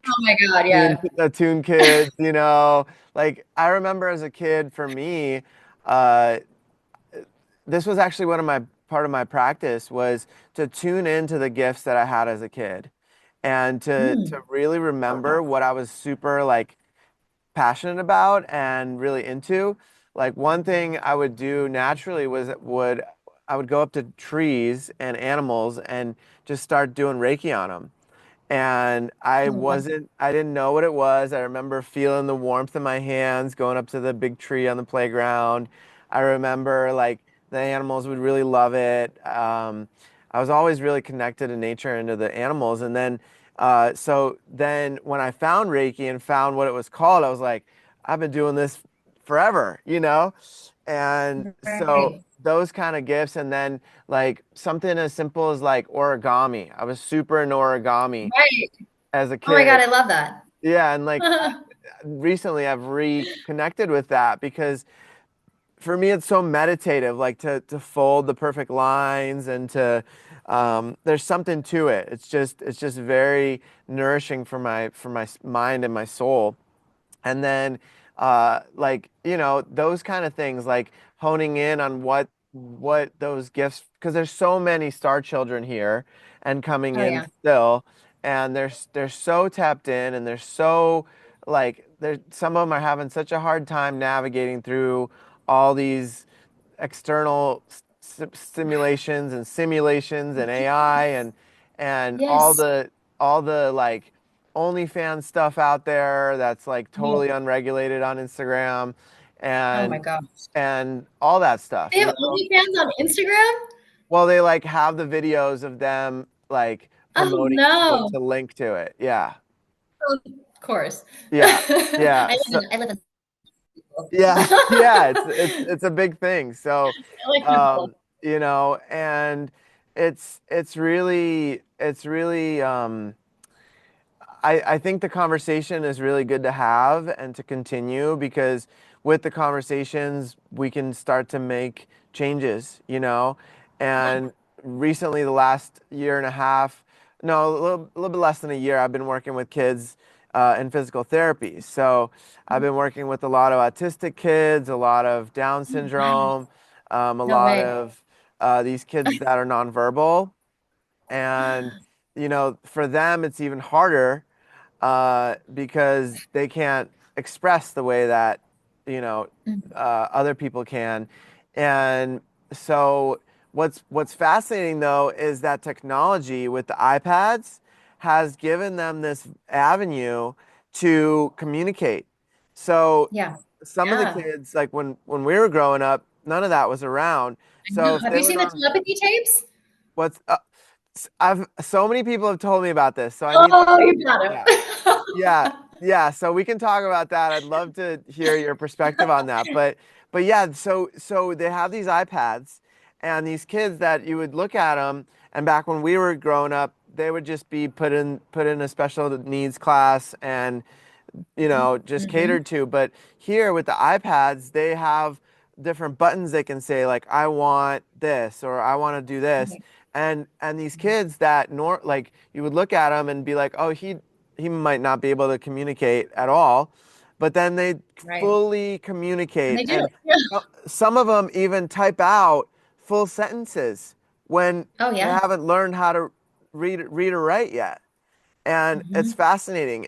Oh my God, yeah. tune kids, you know. Like I remember as a kid, for me, uh, this was actually one of my part of my practice was to tune into the gifts that I had as a kid and to Mm. really remember what I was super like passionate about and really into. Like one thing I would do naturally was I would go up to trees and animals and just start doing Reiki on them. And Oh my God. I didn't know what it was. I remember feeling the warmth in my hands going up to the big tree on the playground. I remember like the animals would really love it. I was always really connected to nature and to the animals. And then, so then when I found Reiki and found what it was called, I was like, I've been doing this forever, you know? And so Right. those kind of gifts, and then like something as simple as like origami. I was super into origami Right. as a Oh my God, kid. I love that. Yeah, and like recently I've reconnected with that because for me it's so meditative, like to fold the perfect lines and to there's something to it. It's just very nourishing for my mind and my soul. And then like those kind of things like honing in on what those gifts, because there's so many star children here and coming Oh in yeah. still, and they're so tapped in, and they're so like they're some of them are having such a hard time navigating through all these external stimulations and simulations and AI and Yes. all the like OnlyFans stuff out there that's like Oh, totally unregulated on Instagram oh my and God. and all that stuff, They you have know? OnlyFans on Instagram? Well, they like have the videos of them like Oh promoting people no. to link to it. Yeah. Oh, of course. Yeah. Yeah. I So live in yeah, yeah, I it's a big thing. So, like people. and it's really I think the conversation is really good to have and to continue because with the conversations, we can start to make changes, you know? And recently, the last year and a half, no, a little bit less than a year, I've been working with kids in physical therapy. So I've been working with a lot of autistic kids, a lot of Down Wow. syndrome, a No lot way. of these kids that are nonverbal. And, for them, it's even harder because they can't express the way that Mm. other people can. And so what's fascinating though is that technology with the iPads has given them this avenue to communicate. So Yeah. some of the Yeah. kids, like when we were growing up, none of that was around. I So know. if Have they you were seen the non telepathy tapes? what's I've so many people have told me about this, so I need to Oh, you got yeah. Yeah, it. yeah. So we can talk about that. I'd love to hear your perspective on that. But yeah, so they have these iPads, and these kids that you would look at them, and back when we were growing up, they would just be put in a special needs class and just Hmm. catered to. But here with the iPads, they have different buttons they can say like I want this or I want to do this, And these kids that like you would look at them and be like, oh, he might not be able to communicate at all, but then they Right. fully And communicate, they do. and Yeah. some of them even type out full sentences when Oh they yeah. haven't learned how to read or write yet. And it's Hmm. fascinating.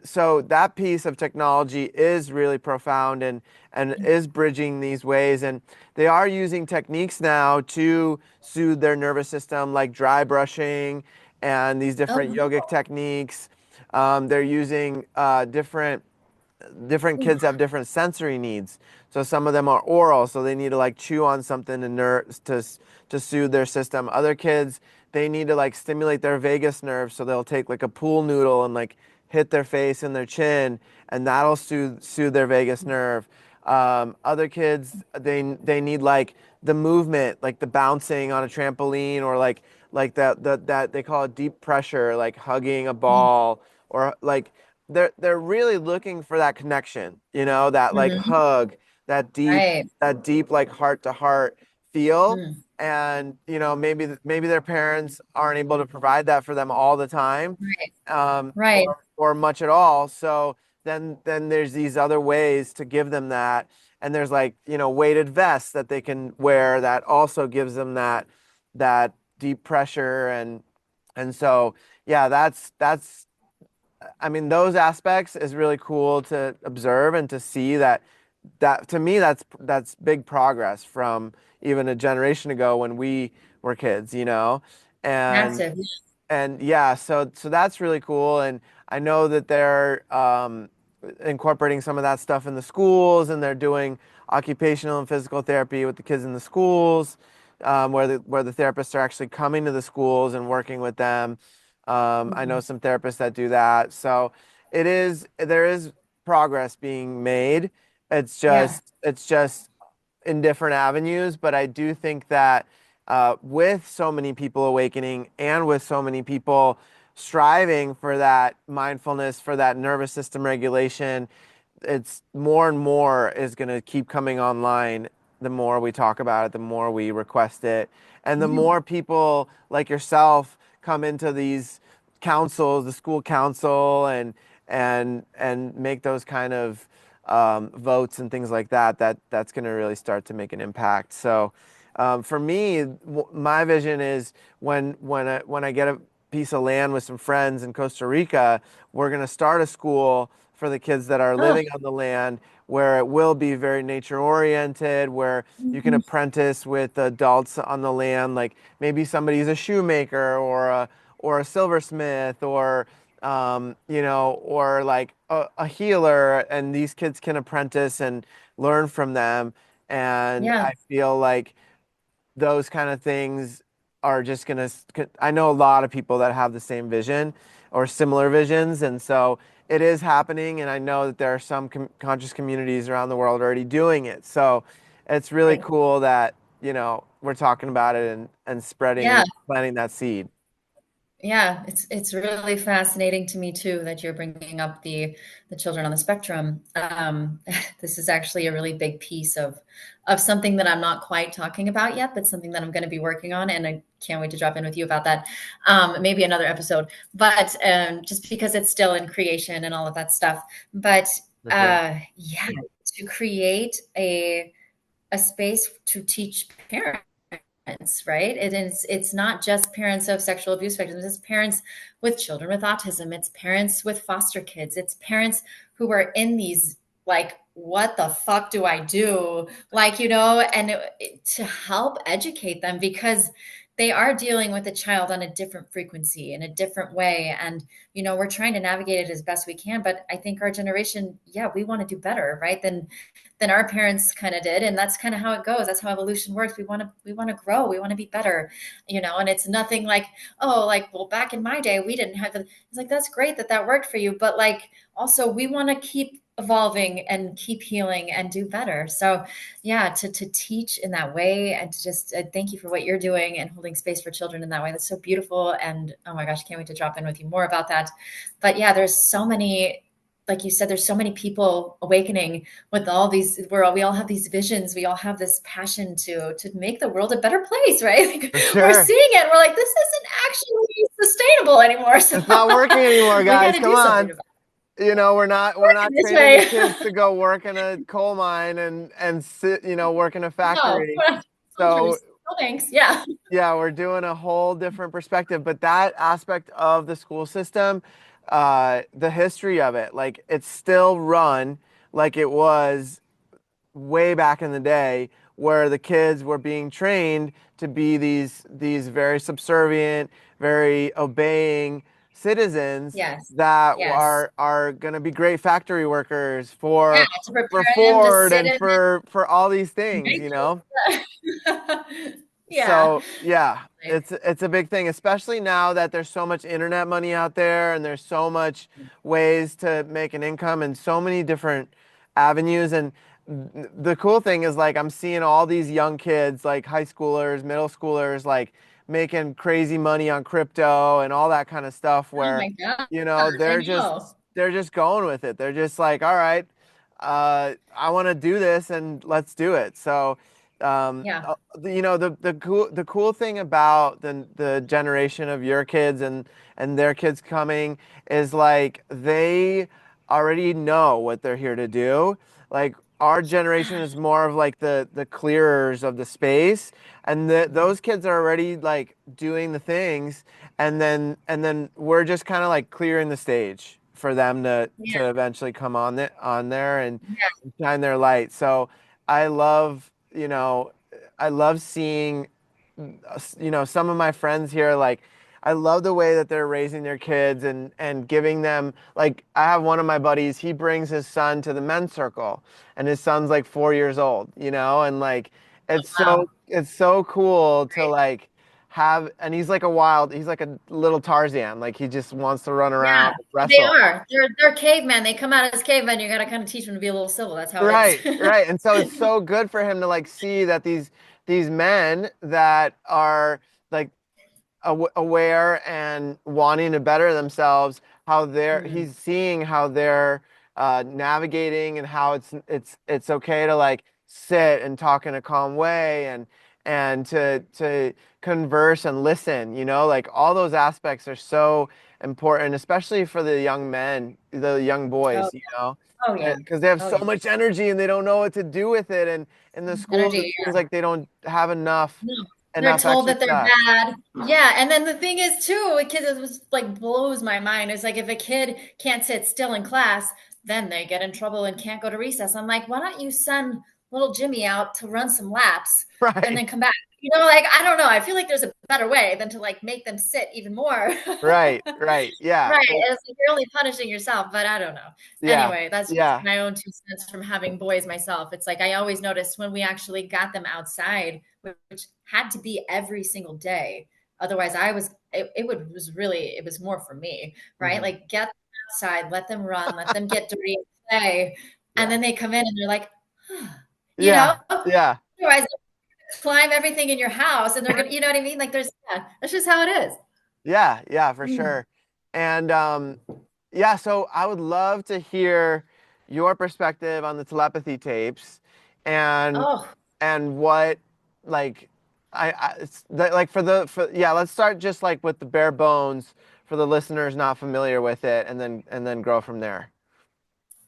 So that piece of technology is really profound and is bridging these ways. And they are using techniques now to soothe their nervous system, like dry brushing and these Oh, different yogic wow. techniques. They're using different Ooh. kids have different sensory needs. So some of them are oral, so they need to like chew on something to soothe their system. Other kids, they need to like stimulate their vagus nerve, so they'll take like a pool noodle and like hit their face and their chin, and that'll soothe their vagus nerve. Other kids, they need like the movement, like the bouncing on a trampoline, or like that they call it deep pressure, like hugging a ball, or like they're really looking for that connection, that like Hmm. hug, that deep Right. that deep like heart to heart feel. Mm. And maybe their parents aren't able to provide that for them all the time, Right. Right. or much at all. So then there's these other ways to give them that, and there's like weighted vests that they can wear that also gives them that deep pressure. And so yeah, that's I mean, those aspects is really cool to observe and to see that to me that's big progress from even a generation ago when we were kids. And Massive. and yeah, so that's really cool. And I know that they're incorporating some of that stuff in the schools, and they're doing occupational and physical therapy with the kids in the schools, where the therapists are actually coming to the schools and working with them. I know Mhm. some therapists that do that. So there is progress being made. Yeah. It's just in different avenues, but I do think that with so many people awakening and with so many people striving for that mindfulness, for that nervous system regulation, it's more and more is going to keep coming online. The more we talk about it, the more we request it, and the Yeah. more people like yourself come into these councils, the school council, and make those kind of votes and things like that. That's going to really start to make an impact. So, for me, my vision is when I get a piece of land with some friends in Costa Rica, we're going to start a school for the kids that are Oh. living on the land, where it will be very nature oriented, where you can Mhm. apprentice with adults on the land, like maybe somebody's a shoemaker or a silversmith, or like a healer, and these kids can apprentice and learn from them. And Yeah. I feel like those kind of things are just gonna. I know a lot of people that have the same vision or similar visions, and so it is happening. And I know that there are some conscious communities around the world already doing it. So it's really Right. cool that we're talking about it and spreading Yeah. and planting that seed. Yeah, it's really fascinating to me too that you're bringing up the children on the spectrum. This is actually a really big piece of something that I'm not quite talking about yet, but something that I'm going to be working on, and I can't wait to drop in with you about that. Maybe another episode, but just because it's still in creation and all of that stuff. But For sure. yeah, to create a space to teach parents, right? It's not just parents of sexual abuse victims, it's parents with children with autism, it's parents with foster kids, it's parents who are in these, like, what the fuck do I do? Like, and to help educate them, because they are dealing with a child on a different frequency in a different way. And we're trying to navigate it as best we can, but I think our generation, yeah, we want to do better, right, than our parents kind of did. And that's kind of how it goes. That's how evolution works. We want to grow. We want to be better, and it's nothing like, oh, like, well, back in my day, we didn't have the, it's like, that's great that that worked for you. But like, also we want to keep evolving and keep healing and do better. So yeah, to teach in that way, and to just thank you for what you're doing and holding space for children in that way. That's so beautiful. And oh my gosh, I can't wait to drop in with you more about that. But yeah, there's so many like you said, there's so many people awakening with all these, we all have these visions. We all have this passion to make the world a better place, right? Like For we're sure. seeing it. And we're like, this isn't actually sustainable anymore. So It's not working anymore, we got guys. to Come do something on. about We're not it this training the way. kids to go work in a coal mine and sit, work in a No, factory. we're not So soldiers. No thanks. Yeah. yeah, we're doing a whole different perspective. But that aspect of the school system, the history of it, like it's still run like it was way back in the day, where the kids were being trained to be these very subservient, very obeying citizens Yes. that Yes. are going to be great factory workers Yeah. for To prepare for them to Ford sit and in for all these and things, make you know? things. Yeah. So yeah, it's a big thing, especially now that there's so much internet money out there and there's so much ways to make an income and so many different avenues. And the cool thing is like I'm seeing all these young kids, like high schoolers, middle schoolers, like making crazy money on crypto and all that kind of stuff Oh where, my gosh, I they're just know. they're just going with it. They're just like, all right, I want to do this and let's do it. So Yeah. the cool thing about the generation of your kids and their kids coming is like they already know what they're here to do. Like our generation is more of like the clearers of the space, and those kids are already like doing the things, and then we're just kind of like clearing the stage for them to Yeah. to eventually come on there and Yeah. shine their light. So I love, I love seeing, some of my friends here, like, I love the way that they're raising their kids and giving them, like, I have one of my buddies, he brings his son to the men's circle, and his son's like 4 years old, and like, Wow. it's so cool to Right. like and he's like a little Tarzan, like he just wants to run Yeah. around and They wrestle. are. They're cavemen. They come out as cavemen. You got to kind of teach them to be a little civil. That's how it is. Right, right. And so it's so good for him to like see that these men that are like aware and wanting to better themselves, how Mm. he's seeing how they're navigating and how it's okay to like sit and talk in a calm way and to converse and listen, like all those aspects are so important, especially for the young men, the young Oh, boys, oh yeah. because they have Oh so yeah. much energy and they don't know what to do with it, and in the schools it Energy. seems like they don't have enough No, they're enough told that they're exercise. bad. Yeah, and then the thing is too, with kids, it was like blows my mind. It's like if a kid can't sit still in class, then they get in trouble and can't go to recess. I'm like, why don't you send little Jimmy out to run some laps and Right, then come back? Like I don't know. I feel like there's a better way than to like make them sit even more. right, right. Yeah, Right. It's like you're only punishing yourself, but I don't know. yeah, Anyway, that's just yeah. my own 2 cents from having boys myself. It's like I always noticed when we actually got them outside, which had to be every single day. Otherwise, it was more for me, right? Hmm. Like get them outside, let them run, let them get dirty and play. And Yeah, then they come in and they're like, you yeah, know, yeah, otherwise they climb everything in your house and they're gonna, you know what I mean? Like yeah, that's just how it is. yeah, yeah, for Mm. sure. And yeah, so I would love to hear your perspective on the telepathy tapes and Oh, what like like for yeah, let's start just like with the bare bones for the listeners not familiar with it, and then grow from there.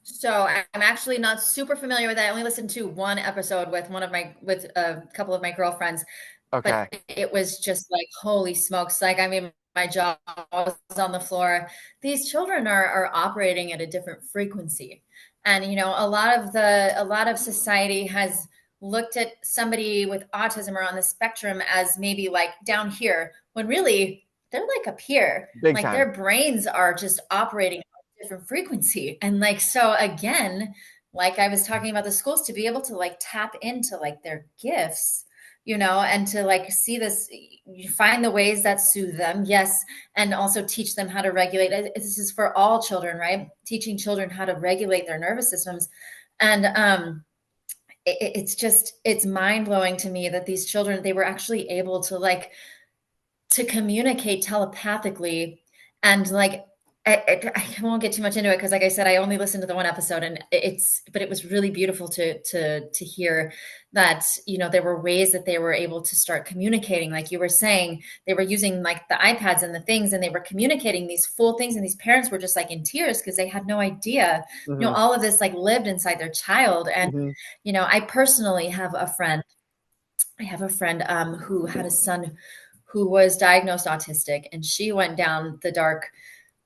so I'm actually not super familiar with that. I only listened to one episode with a couple of my girlfriends, but Okay. it was just like holy smokes! Like I mean, my jaw was on the floor. These children are operating at a different frequency, and a lot of society has looked at somebody with autism or on the spectrum as maybe like down here, when really they're like up here. Big Like time. their brains are just operating different frequency. And like, so again, like I was talking about the schools to be able to like tap into like their gifts, and to like see this, you find the ways that soothe them. Yes. And also teach them how to regulate. This is for all children, right? Teaching children how to regulate their nervous systems. And, it's mind blowing to me that these children, they were actually able to like to communicate telepathically and like I won't get too much into it because, like I said, I only listened to the one episode, and but it was really beautiful to hear that, there were ways that they were able to start communicating. Like you were saying, they were using like the iPads and the things, and they were communicating these full things, and these parents were just like in tears because they had no idea, Hmm. all of this like lived inside their child. And, Hmm. I personally have a friend. I have a friend who had a son who was diagnosed autistic, and she went down the dark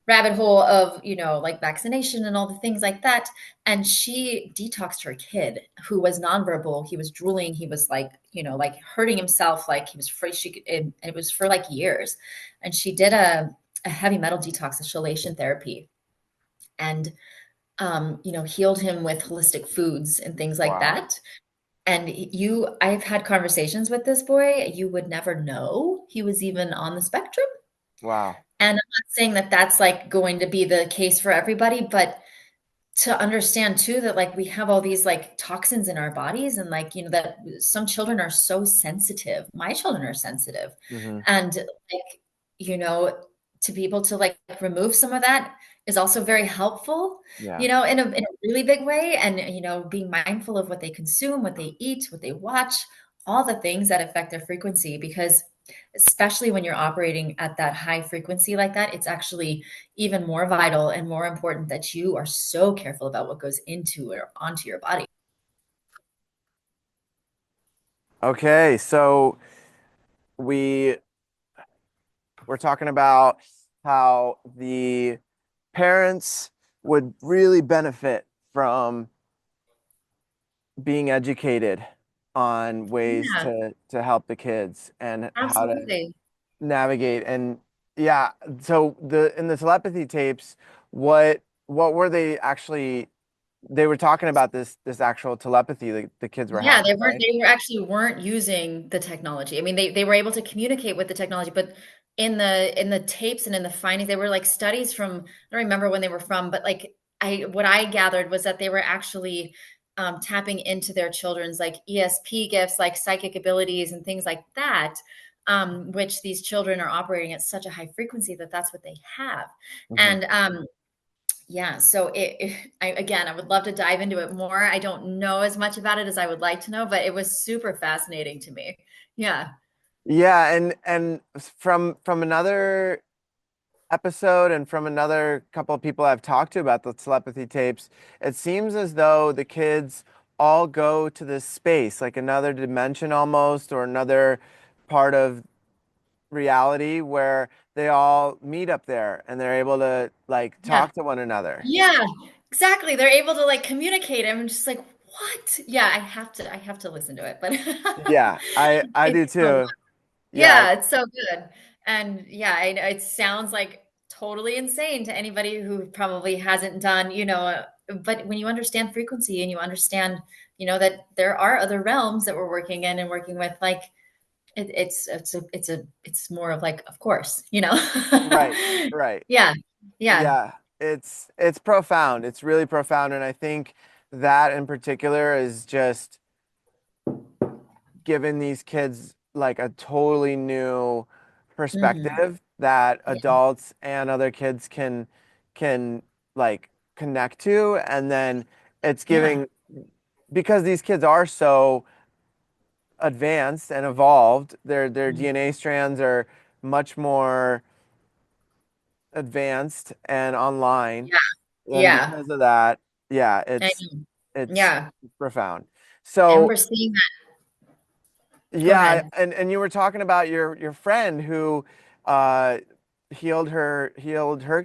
rabbit hole of, like vaccination and all the things like that. And she detoxed her kid who was nonverbal. He was drooling. He was like, like hurting himself. Like he was free. And it was for like years. And she did a heavy metal detox, a chelation therapy, and, healed him with holistic foods and things like Wow. that. And I've had conversations with this boy. You would never know he was even on the spectrum. Wow. And I'm not saying that that's like going to be the case for everybody, but to understand too that like we have all these like toxins in our bodies, and like, that some children are so sensitive. My children are sensitive. Hmm. And like, you know, to be able to like remove some of that is also very helpful, Yeah. in a really big way. And, being mindful of what they consume, what they eat, what they watch, all the things that affect their frequency, because especially when you're operating at that high frequency like that, it's actually even more vital and more important that you are so careful about what goes into or onto your body. Okay, so we we're talking about how the parents would really benefit from being educated on ways Yeah, to help the kids and how to absolutely. navigate. And yeah, so the in the telepathy tapes, what were they actually, they were talking about this actual telepathy the kids were Yeah, having, right? they were actually weren't using the technology. I mean, they were able to communicate with the technology, but in the tapes and in the findings, they were like studies from, I don't remember when they were from, but like what I gathered was that they were actually tapping into their children's like ESP gifts, like psychic abilities and things like that, which these children are operating at such a high frequency that that's what they have. Hmm. And yeah, so again, I would love to dive into it more. I don't know as much about it as I would like to know, but it was super fascinating to me. Yeah. Yeah, and from another episode and from another couple of people I've talked to about the telepathy tapes, it seems as though the kids all go to this space, like another dimension almost, or another part of reality where they all meet up there and they're able to like Yeah. talk to one another. Yeah, exactly. They're able to like communicate. I'm just like, what? Yeah, I have to listen to it, but Yeah, I it's do so too. Yeah, yeah, it's so good. And yeah, I know it sounds like totally insane to anybody who probably hasn't done, but when you understand frequency and you understand, that there are other realms that we're working in and working with, like it's more of like, of course, right, right. Yeah. Yeah. Yeah, it's profound. It's really profound, and I think that in particular is just giving these kids like a totally new Hmm. perspective that Yeah. adults and other kids can like connect to, and then it's Yeah. giving, because these kids are so advanced and evolved, their Mhm. DNA strands are much more advanced and online, Yeah. and Yeah. because of that, yeah, I it's know. it's Yeah. profound. And So we're seeing that. Go yeah, ahead. and you were talking about your friend who uh healed her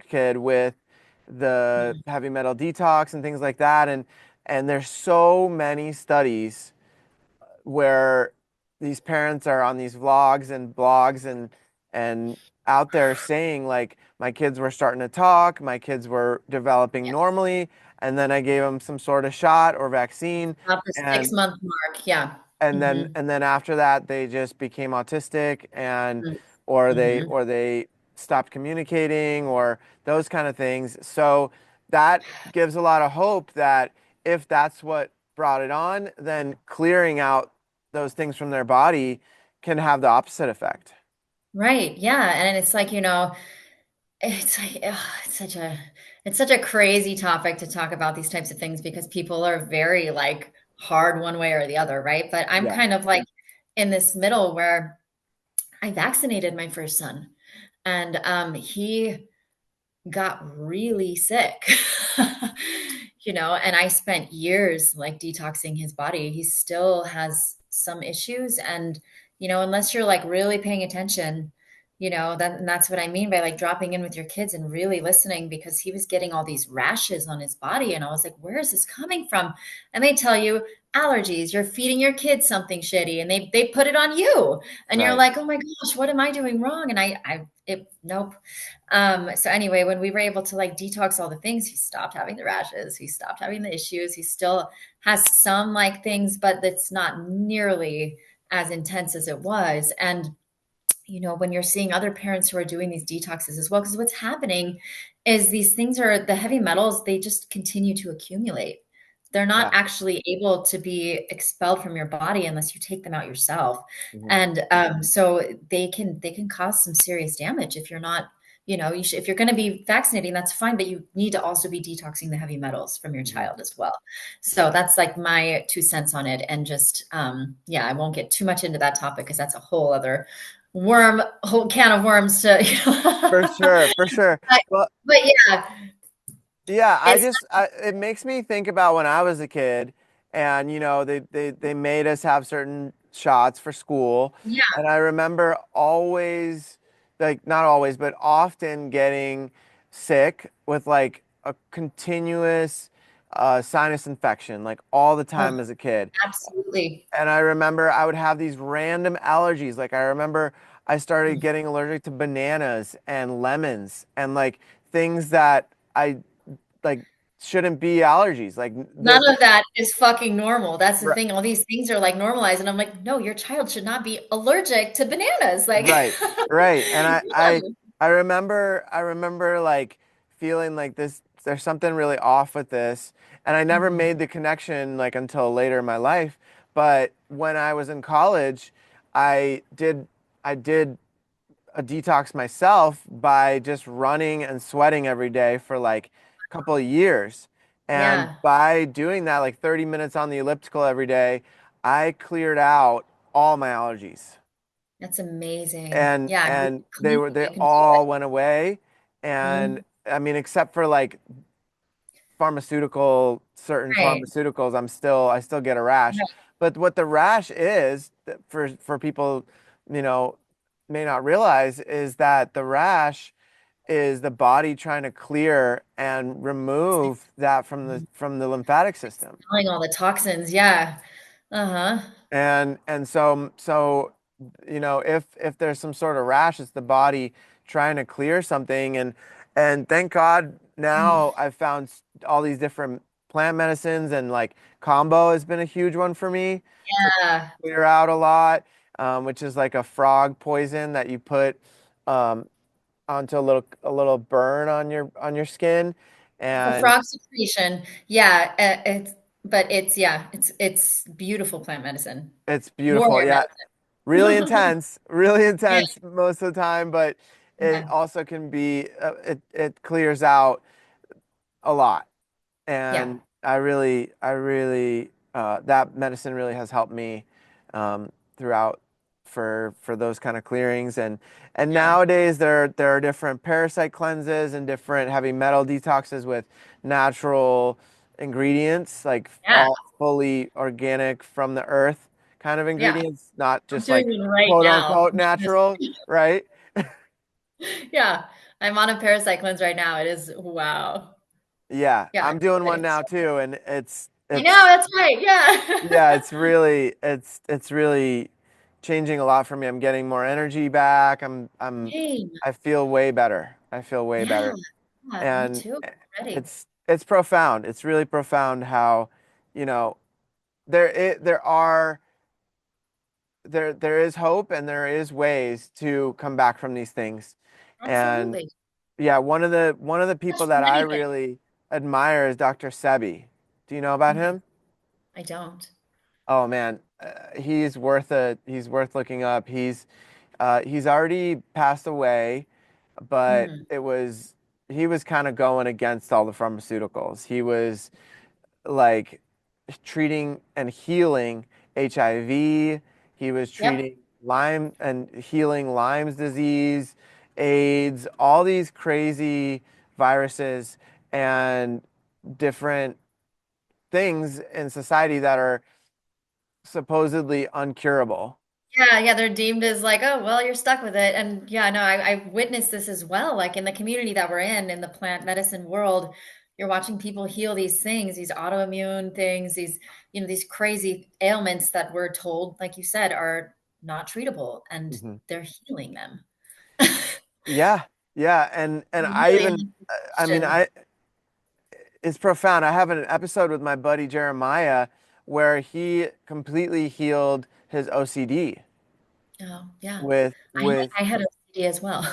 kid with the Mhm. heavy metal detox and things like that, and there's so many studies where these parents are on these vlogs and blogs and out there saying like my kids were starting to talk, my kids were developing Yeah. normally, and then I gave them some sort of shot or vaccine, About the and 6 month mark. Yeah. Hmm. and then after that they just became autistic, and Hmm. or they stopped communicating or those kind of things. So that gives a lot of hope that if that's what brought it on, then clearing out those things from their body can have the opposite effect. Right. Yeah. And it's like, It's like, ugh, it's such a crazy topic to talk about these types of things because people are very like hard one way or the other, right? But I'm Yeah. kind of like in this middle where I vaccinated my first son and he got really sick. And I spent years like detoxing his body. He still has some issues and unless you're like really paying attention, and that's what I mean by like dropping in with your kids and really listening because he was getting all these rashes on his body and I was like, where is this coming from? And they tell you allergies, you're feeding your kids something shitty and they put it on you. And you're Right. like, oh my gosh, what am I doing wrong? And nope. So anyway, when we were able to like detox all the things, he stopped having the rashes, he stopped having the issues. He still has some like things, but it's not nearly as intense as it was. And when you're seeing other parents who are doing these detoxes as well, because what's happening is these things are the heavy metals, they just continue to accumulate. They're not Yeah. actually able to be expelled from your body unless you take them out yourself. Hmm. And so they can cause some serious damage if you're not, if you're going to be vaccinating, that's fine, but you need to also be detoxing the heavy metals from your Hmm. child as well. So that's like my 2 cents on it. And just, yeah, I won't get too much into that topic because that's a whole can of worms to, For sure, for sure. but, Well, but yeah, yeah, it's it makes me think about when I was a kid and they made us have certain shots for school yeah, and I remember always like not always but often getting sick with like a continuous sinus infection like all the oh, time as a kid. absolutely. And I remember I would have these random allergies. Like I remember I started Mm. getting allergic to bananas and lemons and like things that I like shouldn't be allergies. Like None of that is fucking normal. That's the r- thing. All these things are like normalized, and I'm like, no, your child should not be allergic to bananas. Like, right, right. And no. I remember like feeling like this there's something really off with this. And I never Mhm. made the connection like until later in my life. But when I was in college, I did a detox myself by just running and sweating every day for like a couple of years. And Yeah, by doing that, like 30 minutes on the elliptical every day, I cleared out all my allergies. that's amazing. And Yeah, you and can claim they you can do all it. went away. And Mhm. I mean, except for like certain Right, pharmaceuticals, I still get a rash. right. But what the rash is, for people, you know, may not realize is that the rash is the body trying to clear and remove that from the lymphatic system. Expelling all the toxins. Yeah. Uh-huh. And so if there's some sort of rash, it's the body trying to clear something. And thank God Right. now I've found all these different plant medicines and like combo has been a huge one for me to Yeah. clear out a lot, which is like a frog poison that you put um, onto a little burn on your skin, The and frog secretion. Yeah, it's beautiful plant medicine. it's beautiful. Warrior Yeah, really medicine. intense, really Yeah, intense most of the time, but it yeah, also can be it clears out a lot. yeah, And I really that medicine really has helped me throughout for those kind of clearings. And yeah, nowadays there are different parasite cleanses and different heavy metal detoxes with natural ingredients, like yeah, all fully organic from the earth kind of yeah. ingredients, not I'm just doing like one right quote now. unquote natural, right? Yeah, I'm on a parasite cleanse right now. It is wow. Yeah, Yeah, I'm doing one it's now too, and I know, it's that's right. Yeah. yeah, it's really changing a lot for me. I'm getting more energy back. Same. I feel way better. I feel way Yeah, better. yeah, me And too. Ready. it's profound. It's really profound how, you know, there are there is hope and there is ways to come back from these things. And Absolutely. yeah, one of the people Touch that from I anything. really admire is Dr. Sebi. Do you know about Mm, him? I don't. Oh man, he's worth looking up. He's already passed away, but Mm. he was kind of going against all the pharmaceuticals. He was like treating and healing HIV. He was Yep. treating Lyme and healing Lyme's disease, AIDS, all these crazy viruses and different things in society that are supposedly uncurable. Yeah, yeah, they're deemed as like, oh, well, you're stuck with it. And yeah, no, I've witnessed this as well. Like in the community that we're in the plant medicine world, you're watching people heal these things, these autoimmune things, these crazy ailments that we're told, like you said, are not treatable, and Mhm. they're healing them. Yeah, yeah, and I Really even, I mean, question. it's profound. I have an episode with my buddy Jeremiah where he completely healed his OCD Oh, yeah. I with I had OCD as well.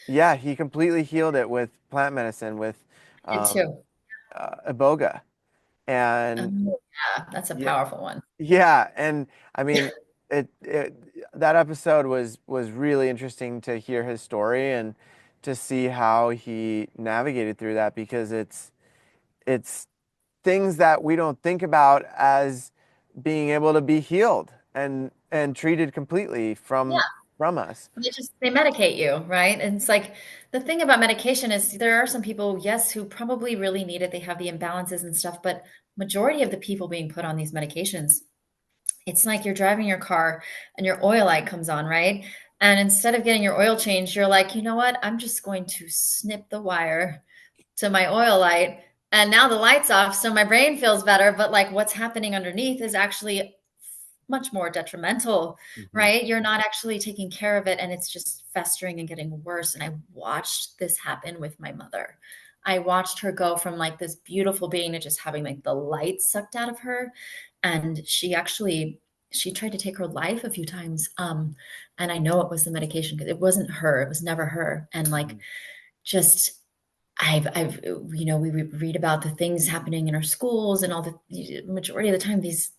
yeah, he completely healed it with plant medicine with I did um, too. iboga and Oh, yeah, that's a yeah, powerful one. yeah, and I mean it that episode was really interesting to hear his story and to see how he navigated through that because it's things that we don't think about as being able to be healed and treated completely from us. They medicate you, right? And it's like the thing about medication is there are some people, yes, who probably really need it. They have the imbalances and stuff, but majority of the people being put on these medications, it's like you're driving your car and your oil light comes on, right? And instead of getting your oil changed, you're like, you know what? I'm just going to snip the wire to my oil light. And now the light's off, so my brain feels better. But like what's happening underneath is actually much more detrimental, Mhm. right? You're not actually taking care of it and it's just festering and getting worse. And I watched this happen with my mother. I watched her go from like this beautiful being to just having like the light sucked out of her. And she tried to take her life a few times. And I know it was the medication because it wasn't her, it was never her. And like Mhm. just I've we read about the things happening in our schools and all the majority of the time these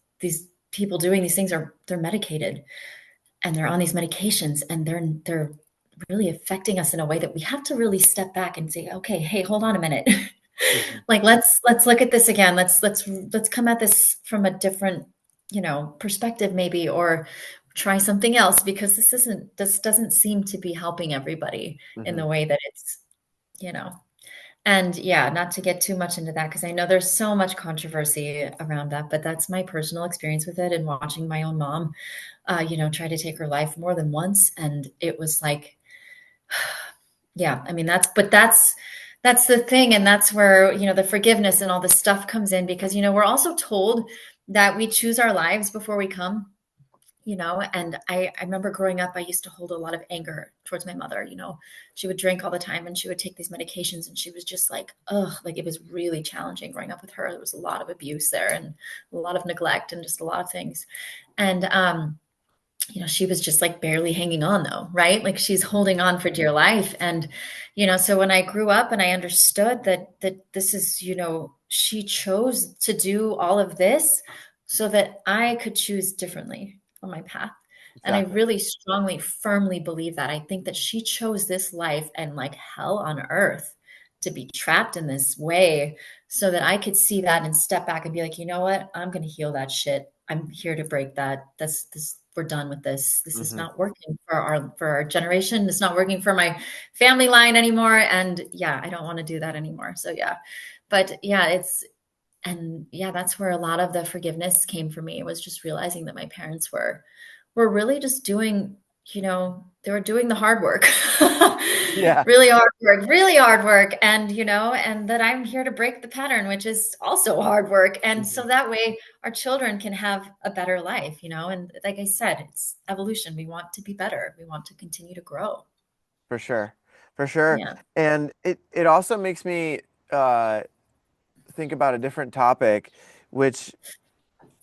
people doing these things they're medicated and they're on these medications and they're really affecting us in a way that we have to really step back and say, okay, hey, hold on a minute. Mhm. Like let's look at this again. Let's come at this from a different, perspective maybe, or try something else because this doesn't seem to be helping everybody in the Mhm. way that it's, you know. And yeah, not to get too much into that because I know there's so much controversy around that, but that's my personal experience with it and watching my own mom, try to take her life more than once. And it was like, yeah, I mean, that's the thing. And that's where, the forgiveness and all this stuff comes in because, we're also told that we choose our lives before we come. And I remember growing up, I used to hold a lot of anger towards my mother. She would drink all the time and she would take these medications and she was just like, ugh, like it was really challenging growing up with her. There was a lot of abuse there and a lot of neglect and just a lot of things. And she was just like barely hanging on though, right? Like she's Mhm. holding on for dear life. And, so when I grew up and I understood that this is, she chose to do all of this so that I could choose differently on my path. And I Exactly. really strongly, firmly believe that. I think that she chose this life and like hell on earth to be trapped in this way so that I could see that and step back and be like, you know what? I'm going to heal that shit. I'm here to break that. This we're done with this. This is Mhm. not working for our generation. It's not working for my family line anymore. And yeah, I don't want to do that anymore. So yeah. But yeah, that's where a lot of the forgiveness came for me. It was just realizing that my parents were really just doing, they were doing the hard work. Yeah. Really hard work. And, and that I'm here to break the pattern, which is also hard work. And so Mhm. that way our children can have a better life, and like I said, it's evolution. We want to be better. We want to continue to grow. For sure. For sure. Yeah. And it also makes me uh, think about a different topic, which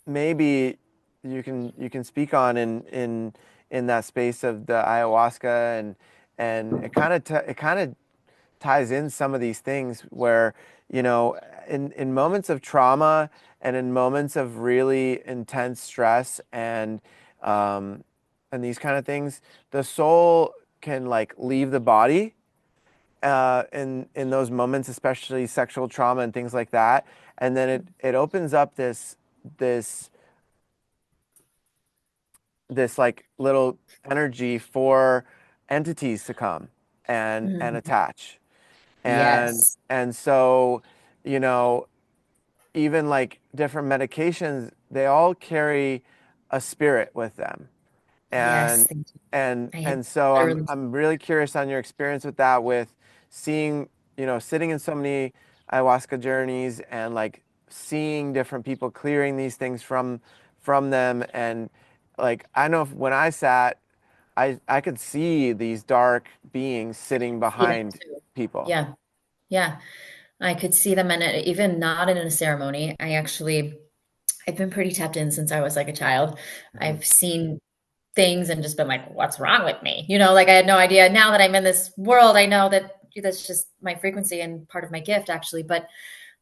maybe you can speak on in that space of the ayahuasca and it kind of ties in some of these things where in moments of trauma and in moments of really intense stress um, and these kind of things the soul can like leave the body in those moments, especially sexual trauma and things like that. And then it opens up this this like little energy for entities to come and Mhm. attach. Yes. And so, you know, even like different medications, they all carry a spirit with them. Yes. And Thank you. and I had and so literally. I'm really curious on your experience with that, with seeing, sitting in so many ayahuasca journeys and like seeing different people clearing these things from them. And like I know when I sat, I could see these dark beings sitting See them behind too. people. Yeah. Yeah. I could see them in it, even not in a ceremony. I've been pretty tapped in since I was like a child. Mhm. I've seen things and just been like, what's wrong with me? Like I had no idea. Now that I'm in this world, I know that that's just my frequency and part of my gift, actually. But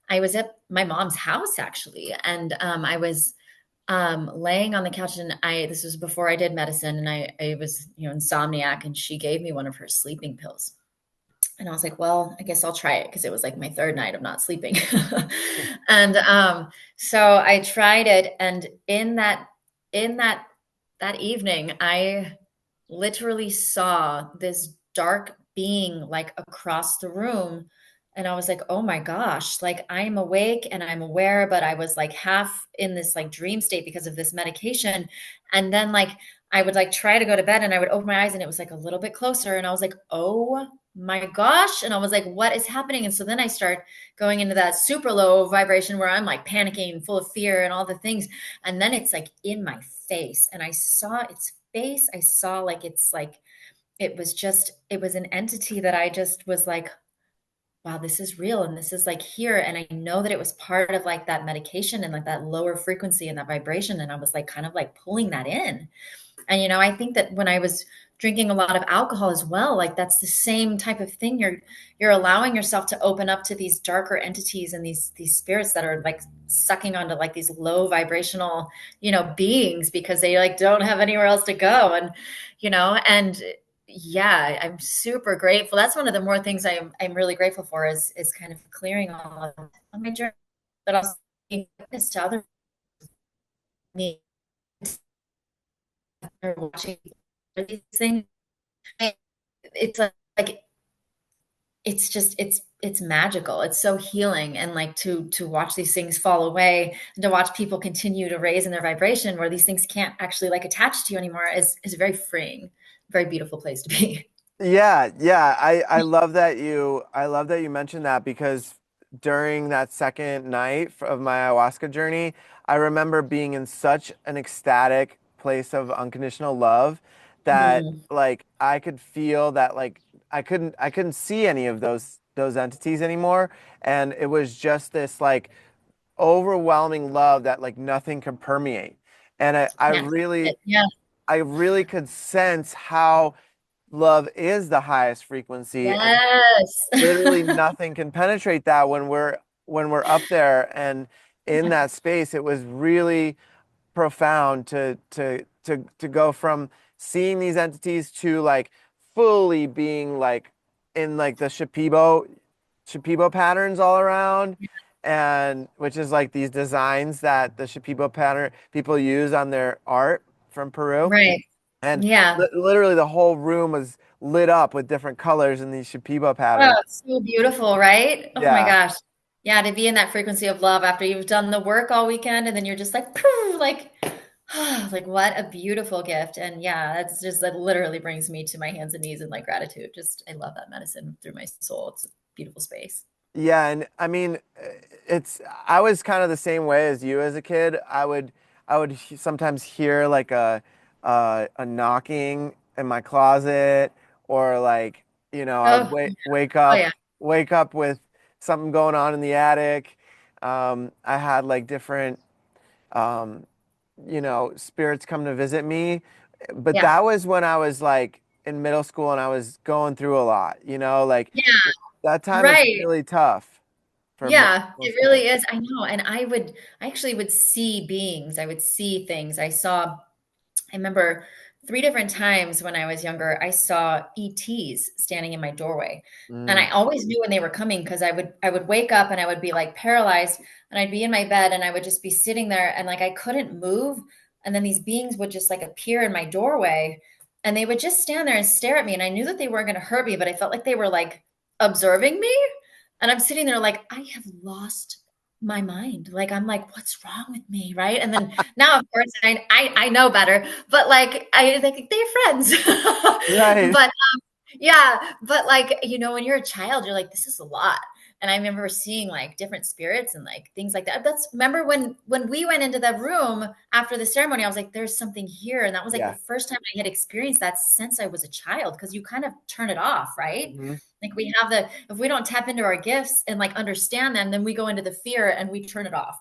I was at my mom's house, actually, and I was laying on the couch, and this was before I did medicine, and I was, insomniac, and she gave me one of her sleeping pills. And I was like, well, I guess I'll try it because it was like my third night of not sleeping. And so I tried it, and in that evening, I literally saw this dark being like across the room. And I was like, oh my gosh, like I'm awake and I'm aware, but I was like half in this like dream state because of this medication. And then like I would like try to go to bed and I would open my eyes and it was like a little bit closer. And I was like, oh my gosh. And I was like, what is happening? And so then I start going into that super low vibration where I'm like panicking, full of fear and all the things. And then it's like in my face. And I saw its face. I saw like it's like it was an entity that I just was like, wow, this is real and this is like here. And I know that it was part of like that medication and like that lower frequency and that vibration. And I was like kind of like pulling that in. And I think that when I was drinking a lot of alcohol as well, like that's the same type of thing. You're allowing yourself to open up to these darker entities and these spirits that are like sucking onto like these low vibrational, beings because they like don't have anywhere else to go. And yeah, I'm super grateful. That's one of the more things I'm really grateful for is kind of clearing all of that on my journey, but also being witness to other me watching these things. It's like it's just it's magical. It's so healing, and like to watch these things fall away and to watch people continue to raise in their vibration where these things can't actually like attach to you anymore is a very freeing, very beautiful place to be. Yeah, yeah. I love that you mentioned that because during that second night of my ayahuasca journey, I remember being in such an ecstatic place of unconditional love that Mhm. like I could feel that like I couldn't see any of those entities anymore, and it was just this like overwhelming love that like nothing could permeate. And Yeah. Yeah. I really could sense how love is the highest frequency and Yes. literally nothing can penetrate that when we're up there and in Yeah. that space. It was really profound to go from seeing these entities to like fully being like in like the Shipibo patterns all around, and which is like these designs that the Shipibo pattern people use on their art from Peru. Right. And Yeah. literally the whole room was lit up with different colors in these Shipibo Oh, patterns. it's so beautiful, right? Oh my Yeah. gosh. Yeah, to be in that frequency of love after you've done the work all weekend and then you're just like, "Phew," like, like what a beautiful gift. And yeah, that's just that literally brings me to my hands and knees in like gratitude. Just I love that medicine through my soul. It's a beautiful space. Yeah, and I mean, it's I was kind of the same way as you as a kid. I would sometimes hear like a knocking in my closet, or like, I would Oh, oh yeah. wake up with something going on in the attic. I had like different um, spirits come to visit me, but Yeah. that was when I was like in middle school and I was going through a lot, like Yeah. that time is Right. really tough for Yeah, it most really kids. is. I know. And I actually would see beings. I would see things. I remember three different times when I was younger, I saw ETs standing in my doorway. And Mm, I always knew when they were coming because I would wake up and I would be like paralyzed and I'd be in my bed and I would just be sitting there and like I couldn't move. And then these beings would just like appear in my doorway and they would just stand there and stare at me. And I knew that they weren't going to hurt me, but I felt like they were like observing me. And I'm sitting there like, I have lost my mind. Like I'm like, what's wrong with me? Right. And then now, of course, I know better, but like I think they're friends. right. But yeah, but like, when you're a child, you're like, this is a lot. And I remember seeing like different spirits and like things like that. That's remember when we went into the room after the ceremony, I was like, there's something here. And that was like the Yeah. first time I had experienced that since I was a child, because you kind of turn it off, right? Hmm. Like we have if we don't tap into our gifts and like understand them, then we go into the fear and we turn it off.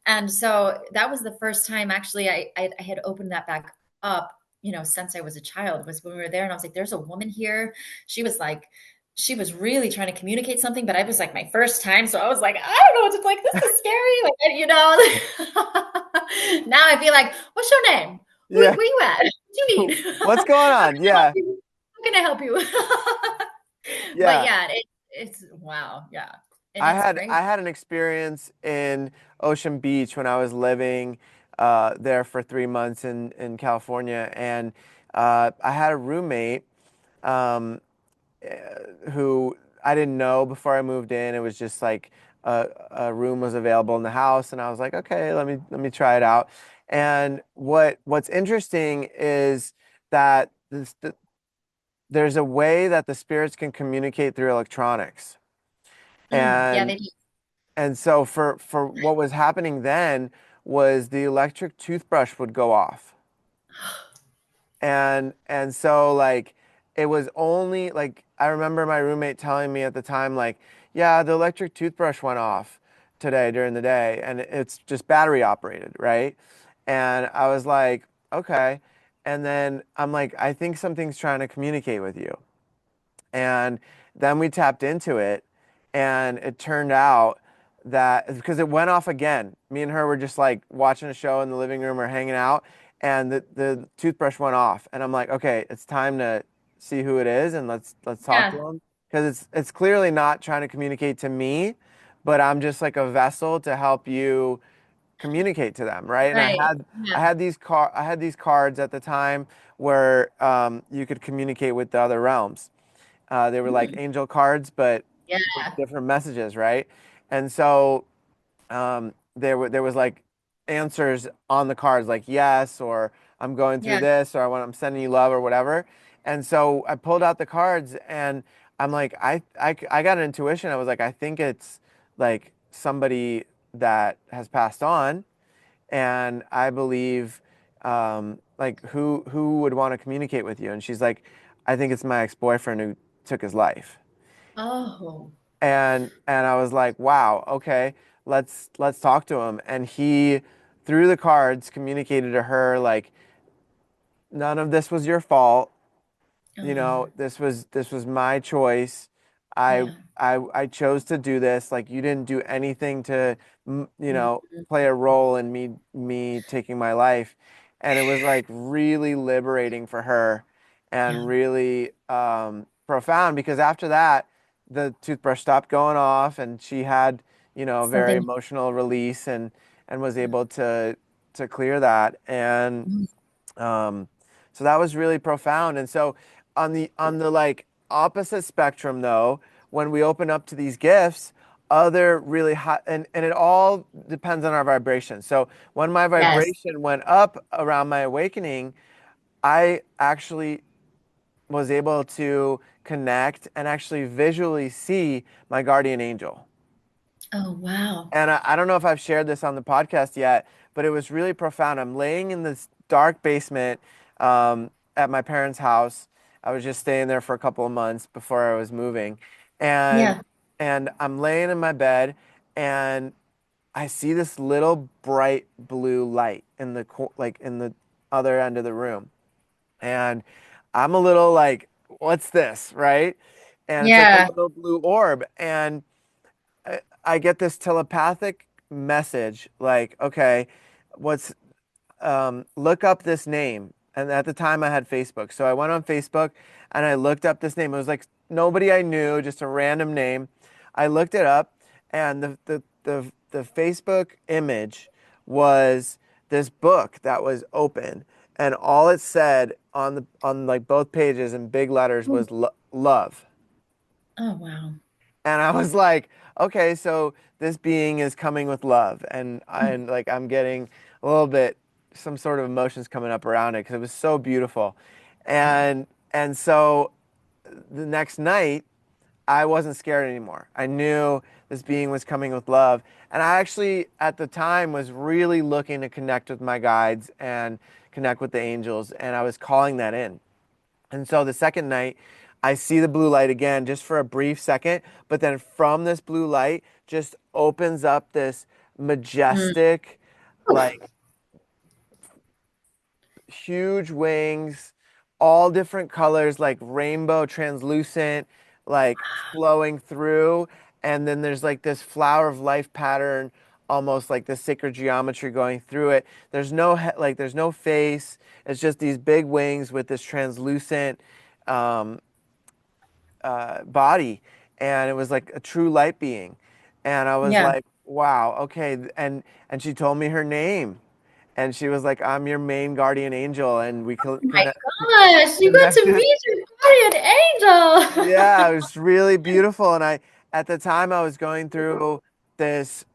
And so that was the first time actually I had opened that back up, since I was a child, was when we were there and I was like, there's a woman here. She was like, she was really trying to communicate something, but I was like my first time. So I was like, I don't know what to like, this is scary. Now I'd be like, what's your name? Yeah. Where you at? What do you need? What's going How on? can I help Yeah. you? How can I help you? But Yeah. yeah, it's wow. Yeah. And I it's had crazy. I had an experience in Ocean Beach when I was living there for 3 months in California, and I had a roommate um, who I didn't know before I moved in. It was just like a room was available in the house, and I was like, okay, let me try it out. And what's interesting is that there's a way that the spirits can communicate through electronics. Yeah, And they do. And so for what was happening then was the electric toothbrush would go off. And so like it was only like I remember my roommate telling me at the time like, yeah, the electric toothbrush went off today during the day and it's just battery operated, right? And I was like, okay. And then I'm like, I think something's trying to communicate with you. And then we tapped into it, and it turned out that because it went off again, me and her were just like watching a show in the living room or hanging out, and the toothbrush went off. And I'm like, okay, it's time to see who it is, and let's talk to Yeah. him because it's clearly not trying to communicate to me, but I'm just like a vessel to help you communicate to them, right? And I Right. had Yeah. I had these cards at the time where you could communicate with the other realms. They were like Mm. angel cards, but Yeah. with different messages, right? And so there was like answers on the cards, like yes, or I'm going through Yeah. this, or I'm sending you love, or whatever. And so I pulled out the cards, and I'm like, I got an intuition. I was like, I think it's like somebody that has passed on, and I believe like who would want to communicate with you? And she's like, I think it's my ex-boyfriend who took his life. Oh. And I was like, wow, okay, let's talk to him. And he, through the cards, communicated to her like, none of this was your fault. Oh. This was my choice. I Yeah. I chose to do this. Like you didn't do anything to Mhm. play a role in me taking my life. And it was like really liberating for her and Yeah. really profound because after that the toothbrush stopped going off and she had a very Something. emotional release and was able to clear that. And Mm. um, so that was really profound. And so on the like opposite spectrum though, when we open up to these gifts, other really high and it all depends on our vibration. So when my Yes. vibration went up around my awakening, I actually was able to connect and actually visually see my guardian angel. Oh, wow. And I don't know if I've shared this on the podcast yet, but it was really profound. I'm laying in this dark basement at my parents' house. I was just staying there for a couple of months before I was moving, and Yeah. and I'm laying in my bed, and I see this little bright blue light in like in the other end of the room, and I'm a little like, "What's this?" Right? And it's like a Yeah. little blue orb, and I get this telepathic message like, okay, what's look up this name. And at the time I had Facebook. So I went on Facebook and I looked up this name. It was like nobody I knew, just a random name. I looked it up and the Facebook image was this book that was open and all it said on the on like both pages in big letters Ooh. was love. Oh, wow. And I was like, okay, so this being is coming with love, and Mm. like I'm getting a little bit some sort of emotions coming up around it because it was so beautiful, and so the next night I wasn't scared anymore. I knew this being was coming with love, and I actually at the time was really looking to connect with my guides and connect with the angels, and I was calling that in. And so the second night, I see the blue light again just for a brief second, but then from this blue light just opens up this Mm. majestic, Oof. like huge wings, all different colors, like rainbow, translucent, like flowing through. And then there's like this flower of life pattern, almost like this sacred geometry going through it. There's no like there's no face. It's just these big wings with this translucent um, body, and it was like a true light being. And I was Yeah. like, wow, okay. And she told me her name, and she was like, I'm your main guardian angel, and we My gosh, you got to connected. meet your guardian Yeah, angel. it was really beautiful. And I, at the time, I was going through this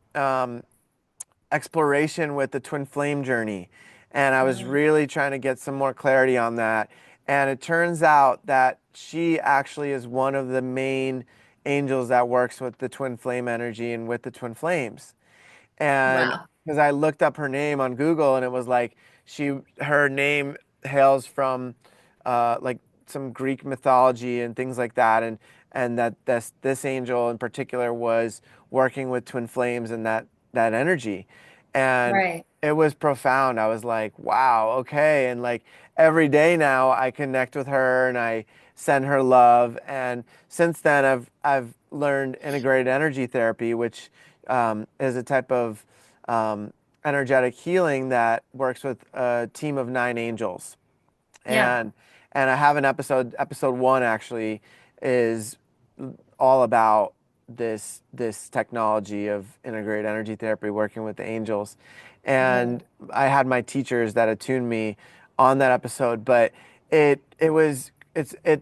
exploration with the twin flame journey. And I was Uh, really trying to get some more clarity on that. And it turns out that she actually is one of the main angels that works with the twin flame energy and with the twin flames. And wow. because I looked up her name on Google and it was like her name hails from like some Greek mythology and things like that, and that this angel in particular was working with twin flames and that energy, and Right. it was profound. I was like, wow, okay, and like every day now I connect with her and I send her love, and since then I've learned integrated energy therapy, which is a type of um, energetic healing that works with a team of nine angels. Yeah. And I have an episode one actually is all about this technology of integrated energy therapy working with the angels. And Whoa. I had my teachers that attuned me on that episode, but it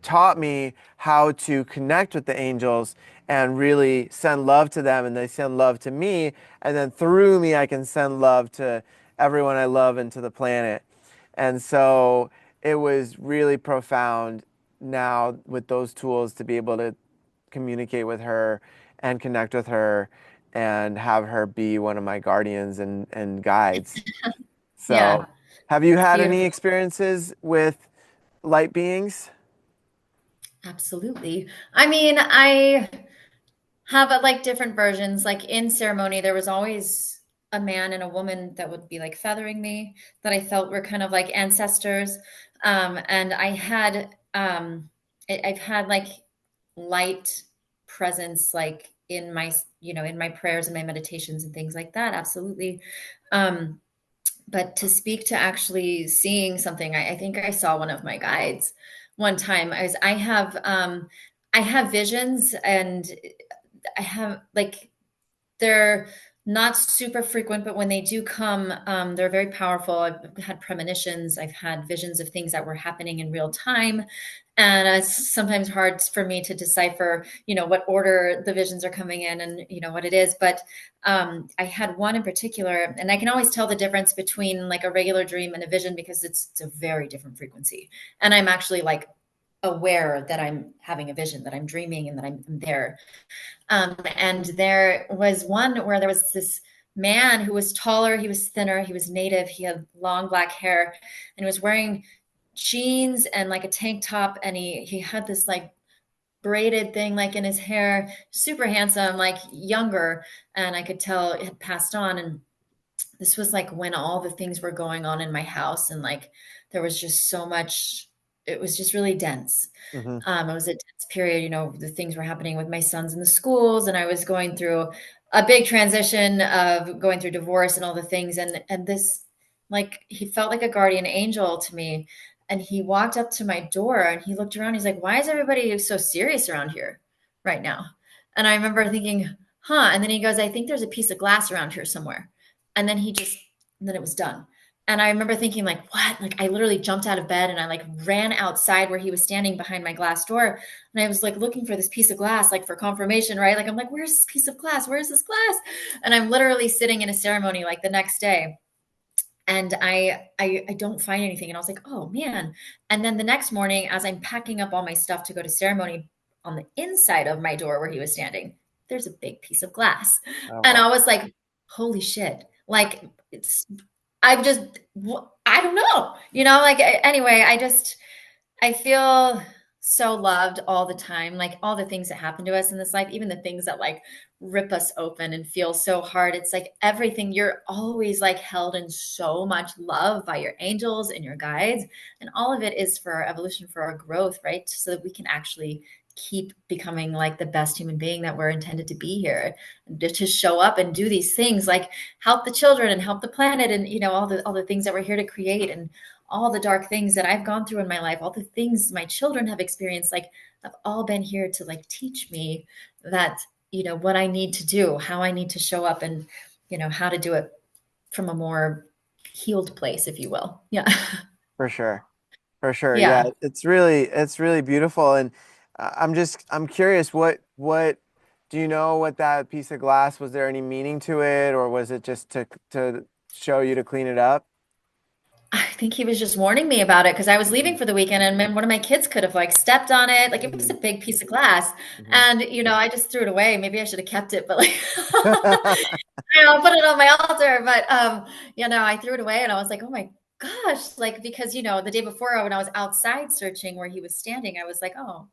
taught me how to connect with the angels and really send love to them, and they send love to me, and then through me I can send love to everyone I love and to the planet. And so it was really profound now with those tools to be able to communicate with her and connect with her and have her be one of my guardians and guides. So, Yeah. have you It's had any beautiful. experiences with light beings? Absolutely. I mean, I have like different versions. Like in ceremony, there was always a man and a woman that would be like feathering me that I felt were kind of like ancestors. And I've had like light presence, like in my, in my prayers and my meditations and things like that. Absolutely. Um, but to speak to actually seeing something, I think I saw one of my guides one time. I have visions, and I have like they're not super frequent, but when they do come, they're very powerful. I've had premonitions. I've had visions of things that were happening in real time, and it's sometimes hard for me to decipher, what order the visions are coming in, and what it is. But I had one in particular, and I can always tell the difference between like a regular dream and a vision because it's a very different frequency, and I'm actually like aware that I'm having a vision, that I'm dreaming, and that I'm there. And there was one where there was this man who was taller, he was thinner, he was native, he had long black hair, and he was wearing jeans and like a tank top, and he had this like braided thing like in his hair, super handsome, like younger, and I could tell it had passed on. And this was like when all the things were going on in my house, and like there was just so much, it was just really dense. Hmm. It was a tense period, the things were happening with my sons in the schools, and I was going through a big transition of going through divorce and all the things. And this like he felt like a guardian angel to me. And he walked up to my door and he looked around. He's like, "Why is everybody so serious around here right now?" And I remember thinking, huh. And then he goes, "I think there's a piece of glass around here somewhere." And then and then it was done. And I remember thinking, like, what? Like, I literally jumped out of bed and I like ran outside where he was standing behind my glass door. And I was like looking for this piece of glass, like for confirmation, right? Like, I'm like, where's this piece of glass? Where's this glass? And I'm literally sitting in a ceremony like the next day. And I don't find anything. And I was like, oh man. And then the next morning, as I'm packing up all my stuff to go to ceremony, on the inside of my door where he was standing, there's a big piece of glass. Oh, And wow. I was like, holy shit. Like it's I just I don't know. Like anyway, I feel so loved all the time. Like all the things that happen to us in this life, even the things that like rip us open and feel so hard. It's like everything, you're always like held in so much love by your angels and your guides. And all of it is for our evolution, for our growth, right? So that we can actually keep becoming like the best human being that we're intended to be here, and to show up and do these things like help the children and help the planet, and all the things that we're here to create, and all the dark things that I've gone through in my life, all the things my children have experienced, like have all been here to like teach me that, what I need to do, how I need to show up, and, how to do it from a more healed place, if you will. Yeah. For sure. For sure. Yeah, Yeah. it's really beautiful. And I'm curious, what do you know what that piece of glass, was there any meaning to it, or was it just to show you to clean it up? I think he was just warning me about it because I was leaving Mhm. for the weekend and one of my kids could have like stepped on it. Like it was a Mhm. big piece of glass. Mhm. And, I just threw it away. Maybe I should have kept it, but like put it on my altar. But I threw it away and I was like, oh my gosh, like because the day before when I was outside searching where he was standing, I was like, oh,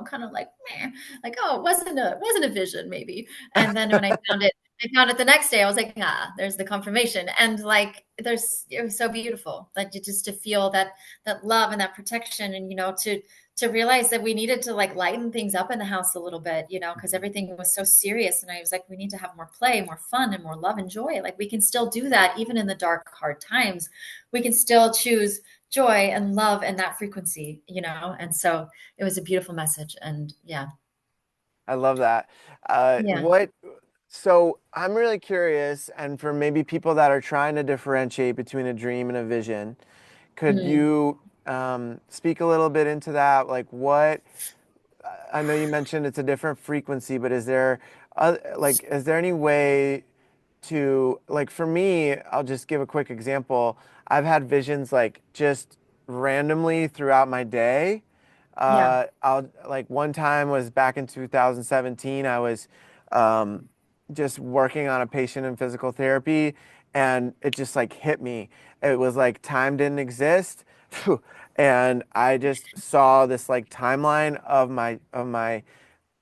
kind of like meh. Like, oh, it wasn't a vision, maybe. And then when I found it the next day, I was like, there's the confirmation. And like it was so beautiful. Like just to feel that love and that protection, and to realize that we needed to like lighten things up in the house a little bit, because Mhm. everything was so serious. And I was like, we need to have more play, more fun, and more love and joy. Like we can still do that even in the dark, hard times. We can still choose joy and love and that frequency. And so it was a beautiful message. And yeah. I love that. Yeah. So I'm really curious, and for maybe people that are trying to differentiate between a dream and a vision, could Mm. you speak a little bit into that? Like, I know you mentioned it's a different frequency, but is there any way to, like, for me, I'll just give a quick example. I've had visions like just randomly throughout my day. Yeah. I'll like one time was back in 2017. I was um, just working on a patient in physical therapy, and it just like hit me. It was like time didn't exist. And I just saw this like timeline of my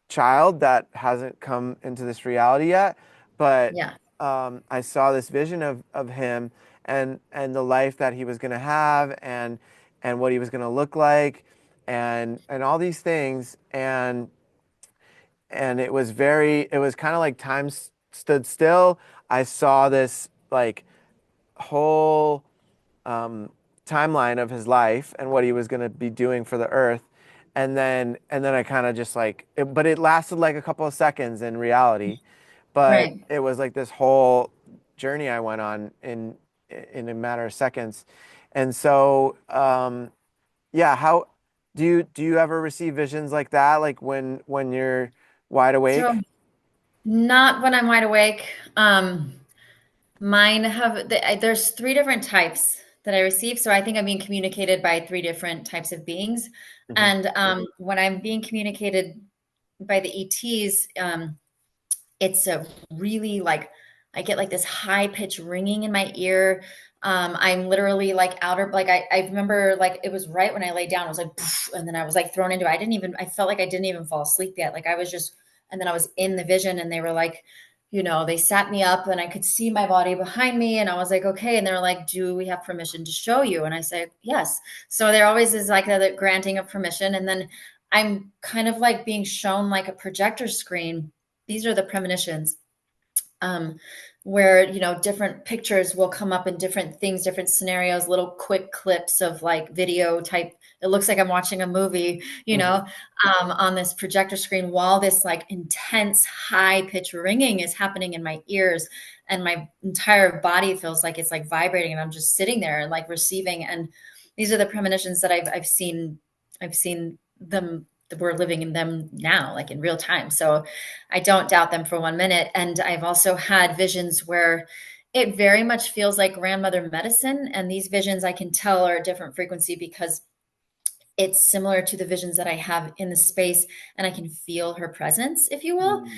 child that hasn't come into this reality yet, but Yeah. I saw this vision of him, and the life that he was going to have, and what he was going to look like, and all these things, and it was kind of like stood still. I saw this like whole um, timeline of his life and what he was going to be doing for the earth. And then I kind of just but it lasted like a couple of seconds in reality, but Right. it was like this whole journey I went on in a matter of seconds. And so, yeah, how do you ever receive visions like that, like when you're wide So awake? not when I'm wide awake. Mine there's three different types that I receive. So I think I'm being communicated by three different types of beings. Hmm. And when I'm being communicated by the ETs, it's a really like I get like this high pitch ringing in my ear. I'm literally like outer like I remember like it was right when I laid down, it was like poof, and then I was like thrown into I felt like I didn't even fall asleep yet. Like I was just and then I was in the vision and they were like, they sat me up and I could see my body behind me and I was like, okay. And they were like, do we have permission to show you? And I said, yes. So there always is like a granting of permission. And then I'm kind of like being shown like a projector screen. These are the premonitions. um, where different pictures will come up in different things, different scenarios, little quick clips of like video type. It looks like I'm watching a movie, Hmm. on this projector screen while this like intense high pitch ringing is happening in my ears, and my entire body feels like it's like vibrating, and I'm just sitting there like receiving. And these are the premonitions that I've seen them, that we're living in them now, like in real time. So I don't doubt them for 1 minute. And I've also had visions where it very much feels like grandmother medicine. And these visions I can tell are a different frequency because it's similar to the visions that I have in the space, and I can feel her presence, if you will. Mm.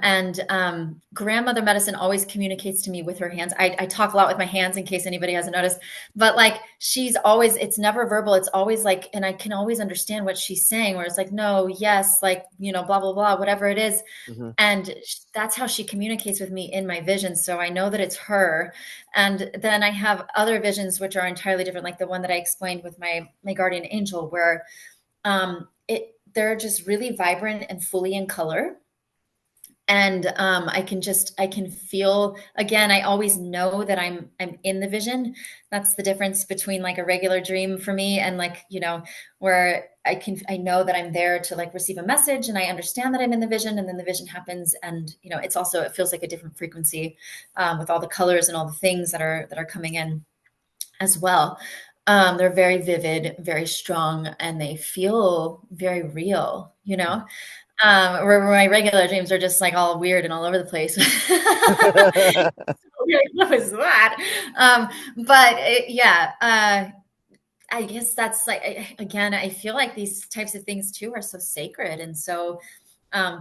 And grandmother medicine always communicates to me with her hands. I talk a lot with my hands in case anybody hasn't noticed, but like she's always, it's never verbal. It's always like, and I can always understand what she's saying, where it's like, no, yes, like, blah, blah, blah, whatever it is. Hmm. And that's how she communicates with me in my visions. So I know that it's her. And then I have other visions, which are entirely different, like the one that I explained with my guardian angel, where they're just really vibrant and fully in color. And I can feel, again, I always know that I'm in the vision. That's the difference between like a regular dream for me and like, where I know that I'm there to like receive a message, and I understand that I'm in the vision, and then the vision happens. And it feels like a different frequency, with all the colors and all the things that are coming in as well. They're very vivid, very strong, and they feel very real, where my regular dreams are just like all weird and all over the place. What was that? Yeah, I guess that's like, again, I feel like these types of things too are so sacred and so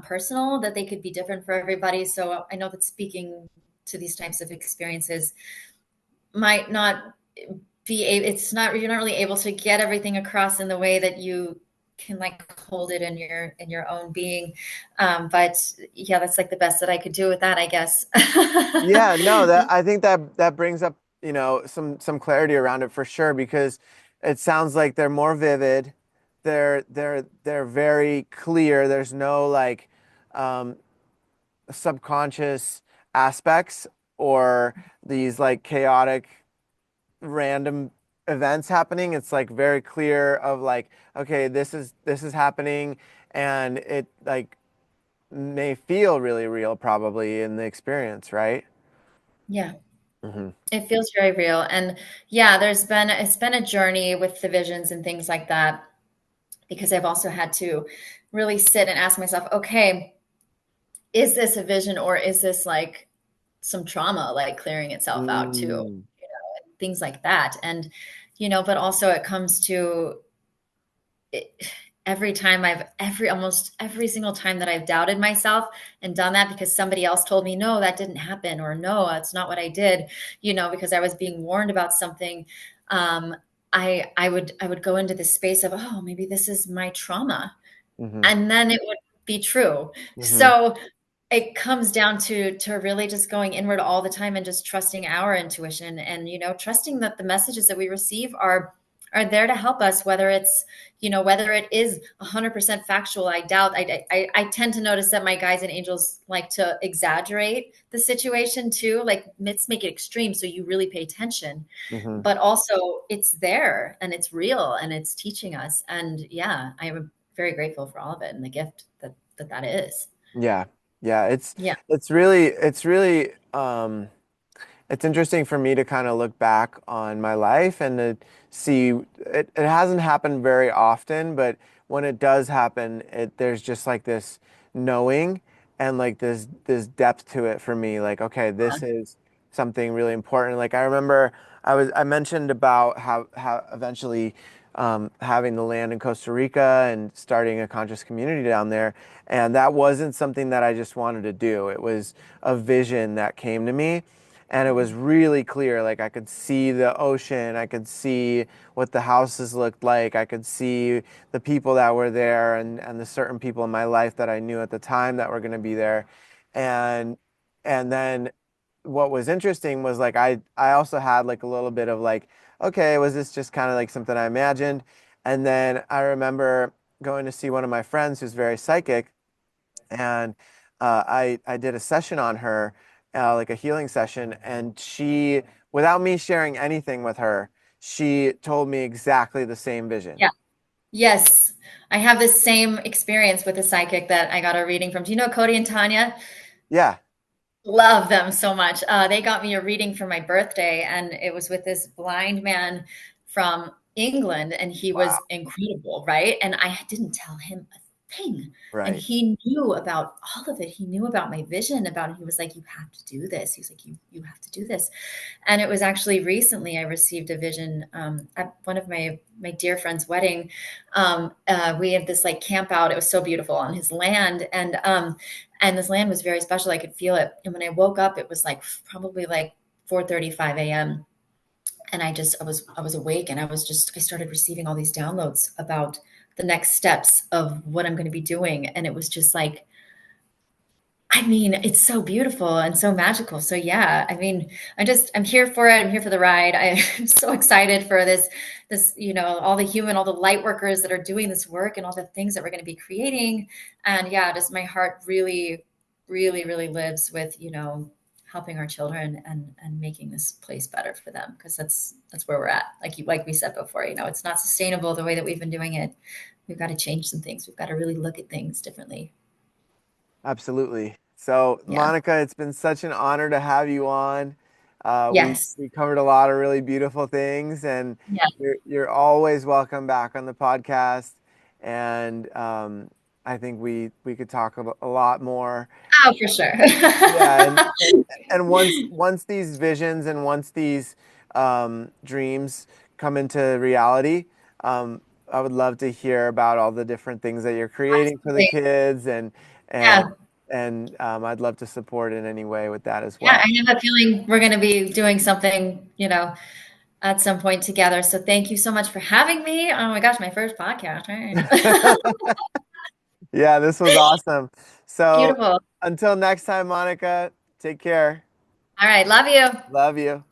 personal that they could be different for everybody. So I know that speaking to these types of experiences might not it's not, you're not really able to get everything across in the way that you can like hold it in your own being. But yeah, that's like the best that I could do with that, I guess. Yeah, no, that I think that brings up, some clarity around it for sure because it sounds like they're more vivid. They're very clear. There's no like um subconscious aspects or these like chaotic random events happening. It's like very clear of like, okay, this is happening and it like may feel really real probably in the experience, right? Yeah, Hmm. it feels very real. And yeah, it's been a journey with the visions and things like that, because I've also had to really sit and ask myself, okay, is this a vision, or is this like some trauma like clearing itself out too? Mm. Things like that. And but also it comes to it, every time almost every single time that I've doubted myself and done that because somebody else told me, no, that didn't happen, or no, that's not what I did, because I was being warned about something. um I would go into this space of, oh, maybe this is my trauma, Hmm. and then it would be true. Hmm. So it comes down to really just going inward all the time and just trusting our intuition, and trusting that the messages that we receive are there to help us, whether it is 100% factual. I doubt. I tend to notice that my guides and angels like to exaggerate the situation too, like let's make it extreme so you really pay attention, Hmm. but also it's there and it's real and it's teaching us. And yeah, I'm very grateful for all of it and the gift that is. Yeah. Yeah, Yeah. it's really it's interesting for me to kind of look back on my life and to see it hasn't happened very often, but when it does happen, there's just like this knowing and like this depth to it for me. Like, okay, this is something really important. Like I remember I mentioned about how eventually having the land in Costa Rica and starting a conscious community down there. And that wasn't something that I just wanted to do. It was a vision that came to me. And it was really clear. Like I could see the ocean, I could see what the houses looked like, I could see the people that were there and the certain people in my life that I knew at the time that were going to be there. And and then what was interesting was like I also had like a little bit of like, okay, was this just kind of like something I imagined? And then I remember going to see one of my friends who's very psychic, and I did a session on her, like a healing session, and she, without me sharing anything with her, she told me exactly the same vision. Yeah. Yes. I have this same experience with a psychic that I got a reading from. Do you know Cody and Tanya? Yeah, Love them so much. They got me a reading for my birthday, and it was with this blind man from England, and he wow, was incredible, right? And I didn't tell him a thing. And right. he knew about all of it. He knew about my vision, about it. He was like, "You have to do this." He was like, "You have to do this." And it was actually recently I received a vision at one of my dear friend's wedding. We had this like camp out. It was so beautiful on his land, and this land was very special. I could feel it. And when I woke up, it was like probably like 4:35 a.m. And I was awake, and I started receiving all these downloads about the next steps of what I'm going to be doing. And it was just like, I mean, it's so beautiful and so magical. So yeah, I mean, I'm here for it. I'm here for the ride. I'm so excited for all the all the light workers that are doing this work and all the things that we're going to be creating. And yeah, just my heart really, really, really lives with, helping our children and making this place better for them, because that's where we're at. Like we said before, it's not sustainable the way that we've been doing it. We've got to change some things. We've got to really look at things differently. Absolutely. So, Yeah. Monica, it's been such an honor to have you on. Yes. We covered a lot of really beautiful things, and Yeah. you're always welcome back on the podcast. And I think we could talk a lot more. Oh, for sure. Yeah, and once these visions and once these dreams come into reality, I would love to hear about all the different things that you're creating for the Absolutely. kids, and Yeah. I'd love to support in any way with that as Yeah. well. I have a feeling we're going to be doing something, at some point together. So thank you so much for having me. Oh my gosh, my first podcast. Right. Yeah, this was awesome. So Beautiful. until next time, Monica, take care. All right. Love you. Love you.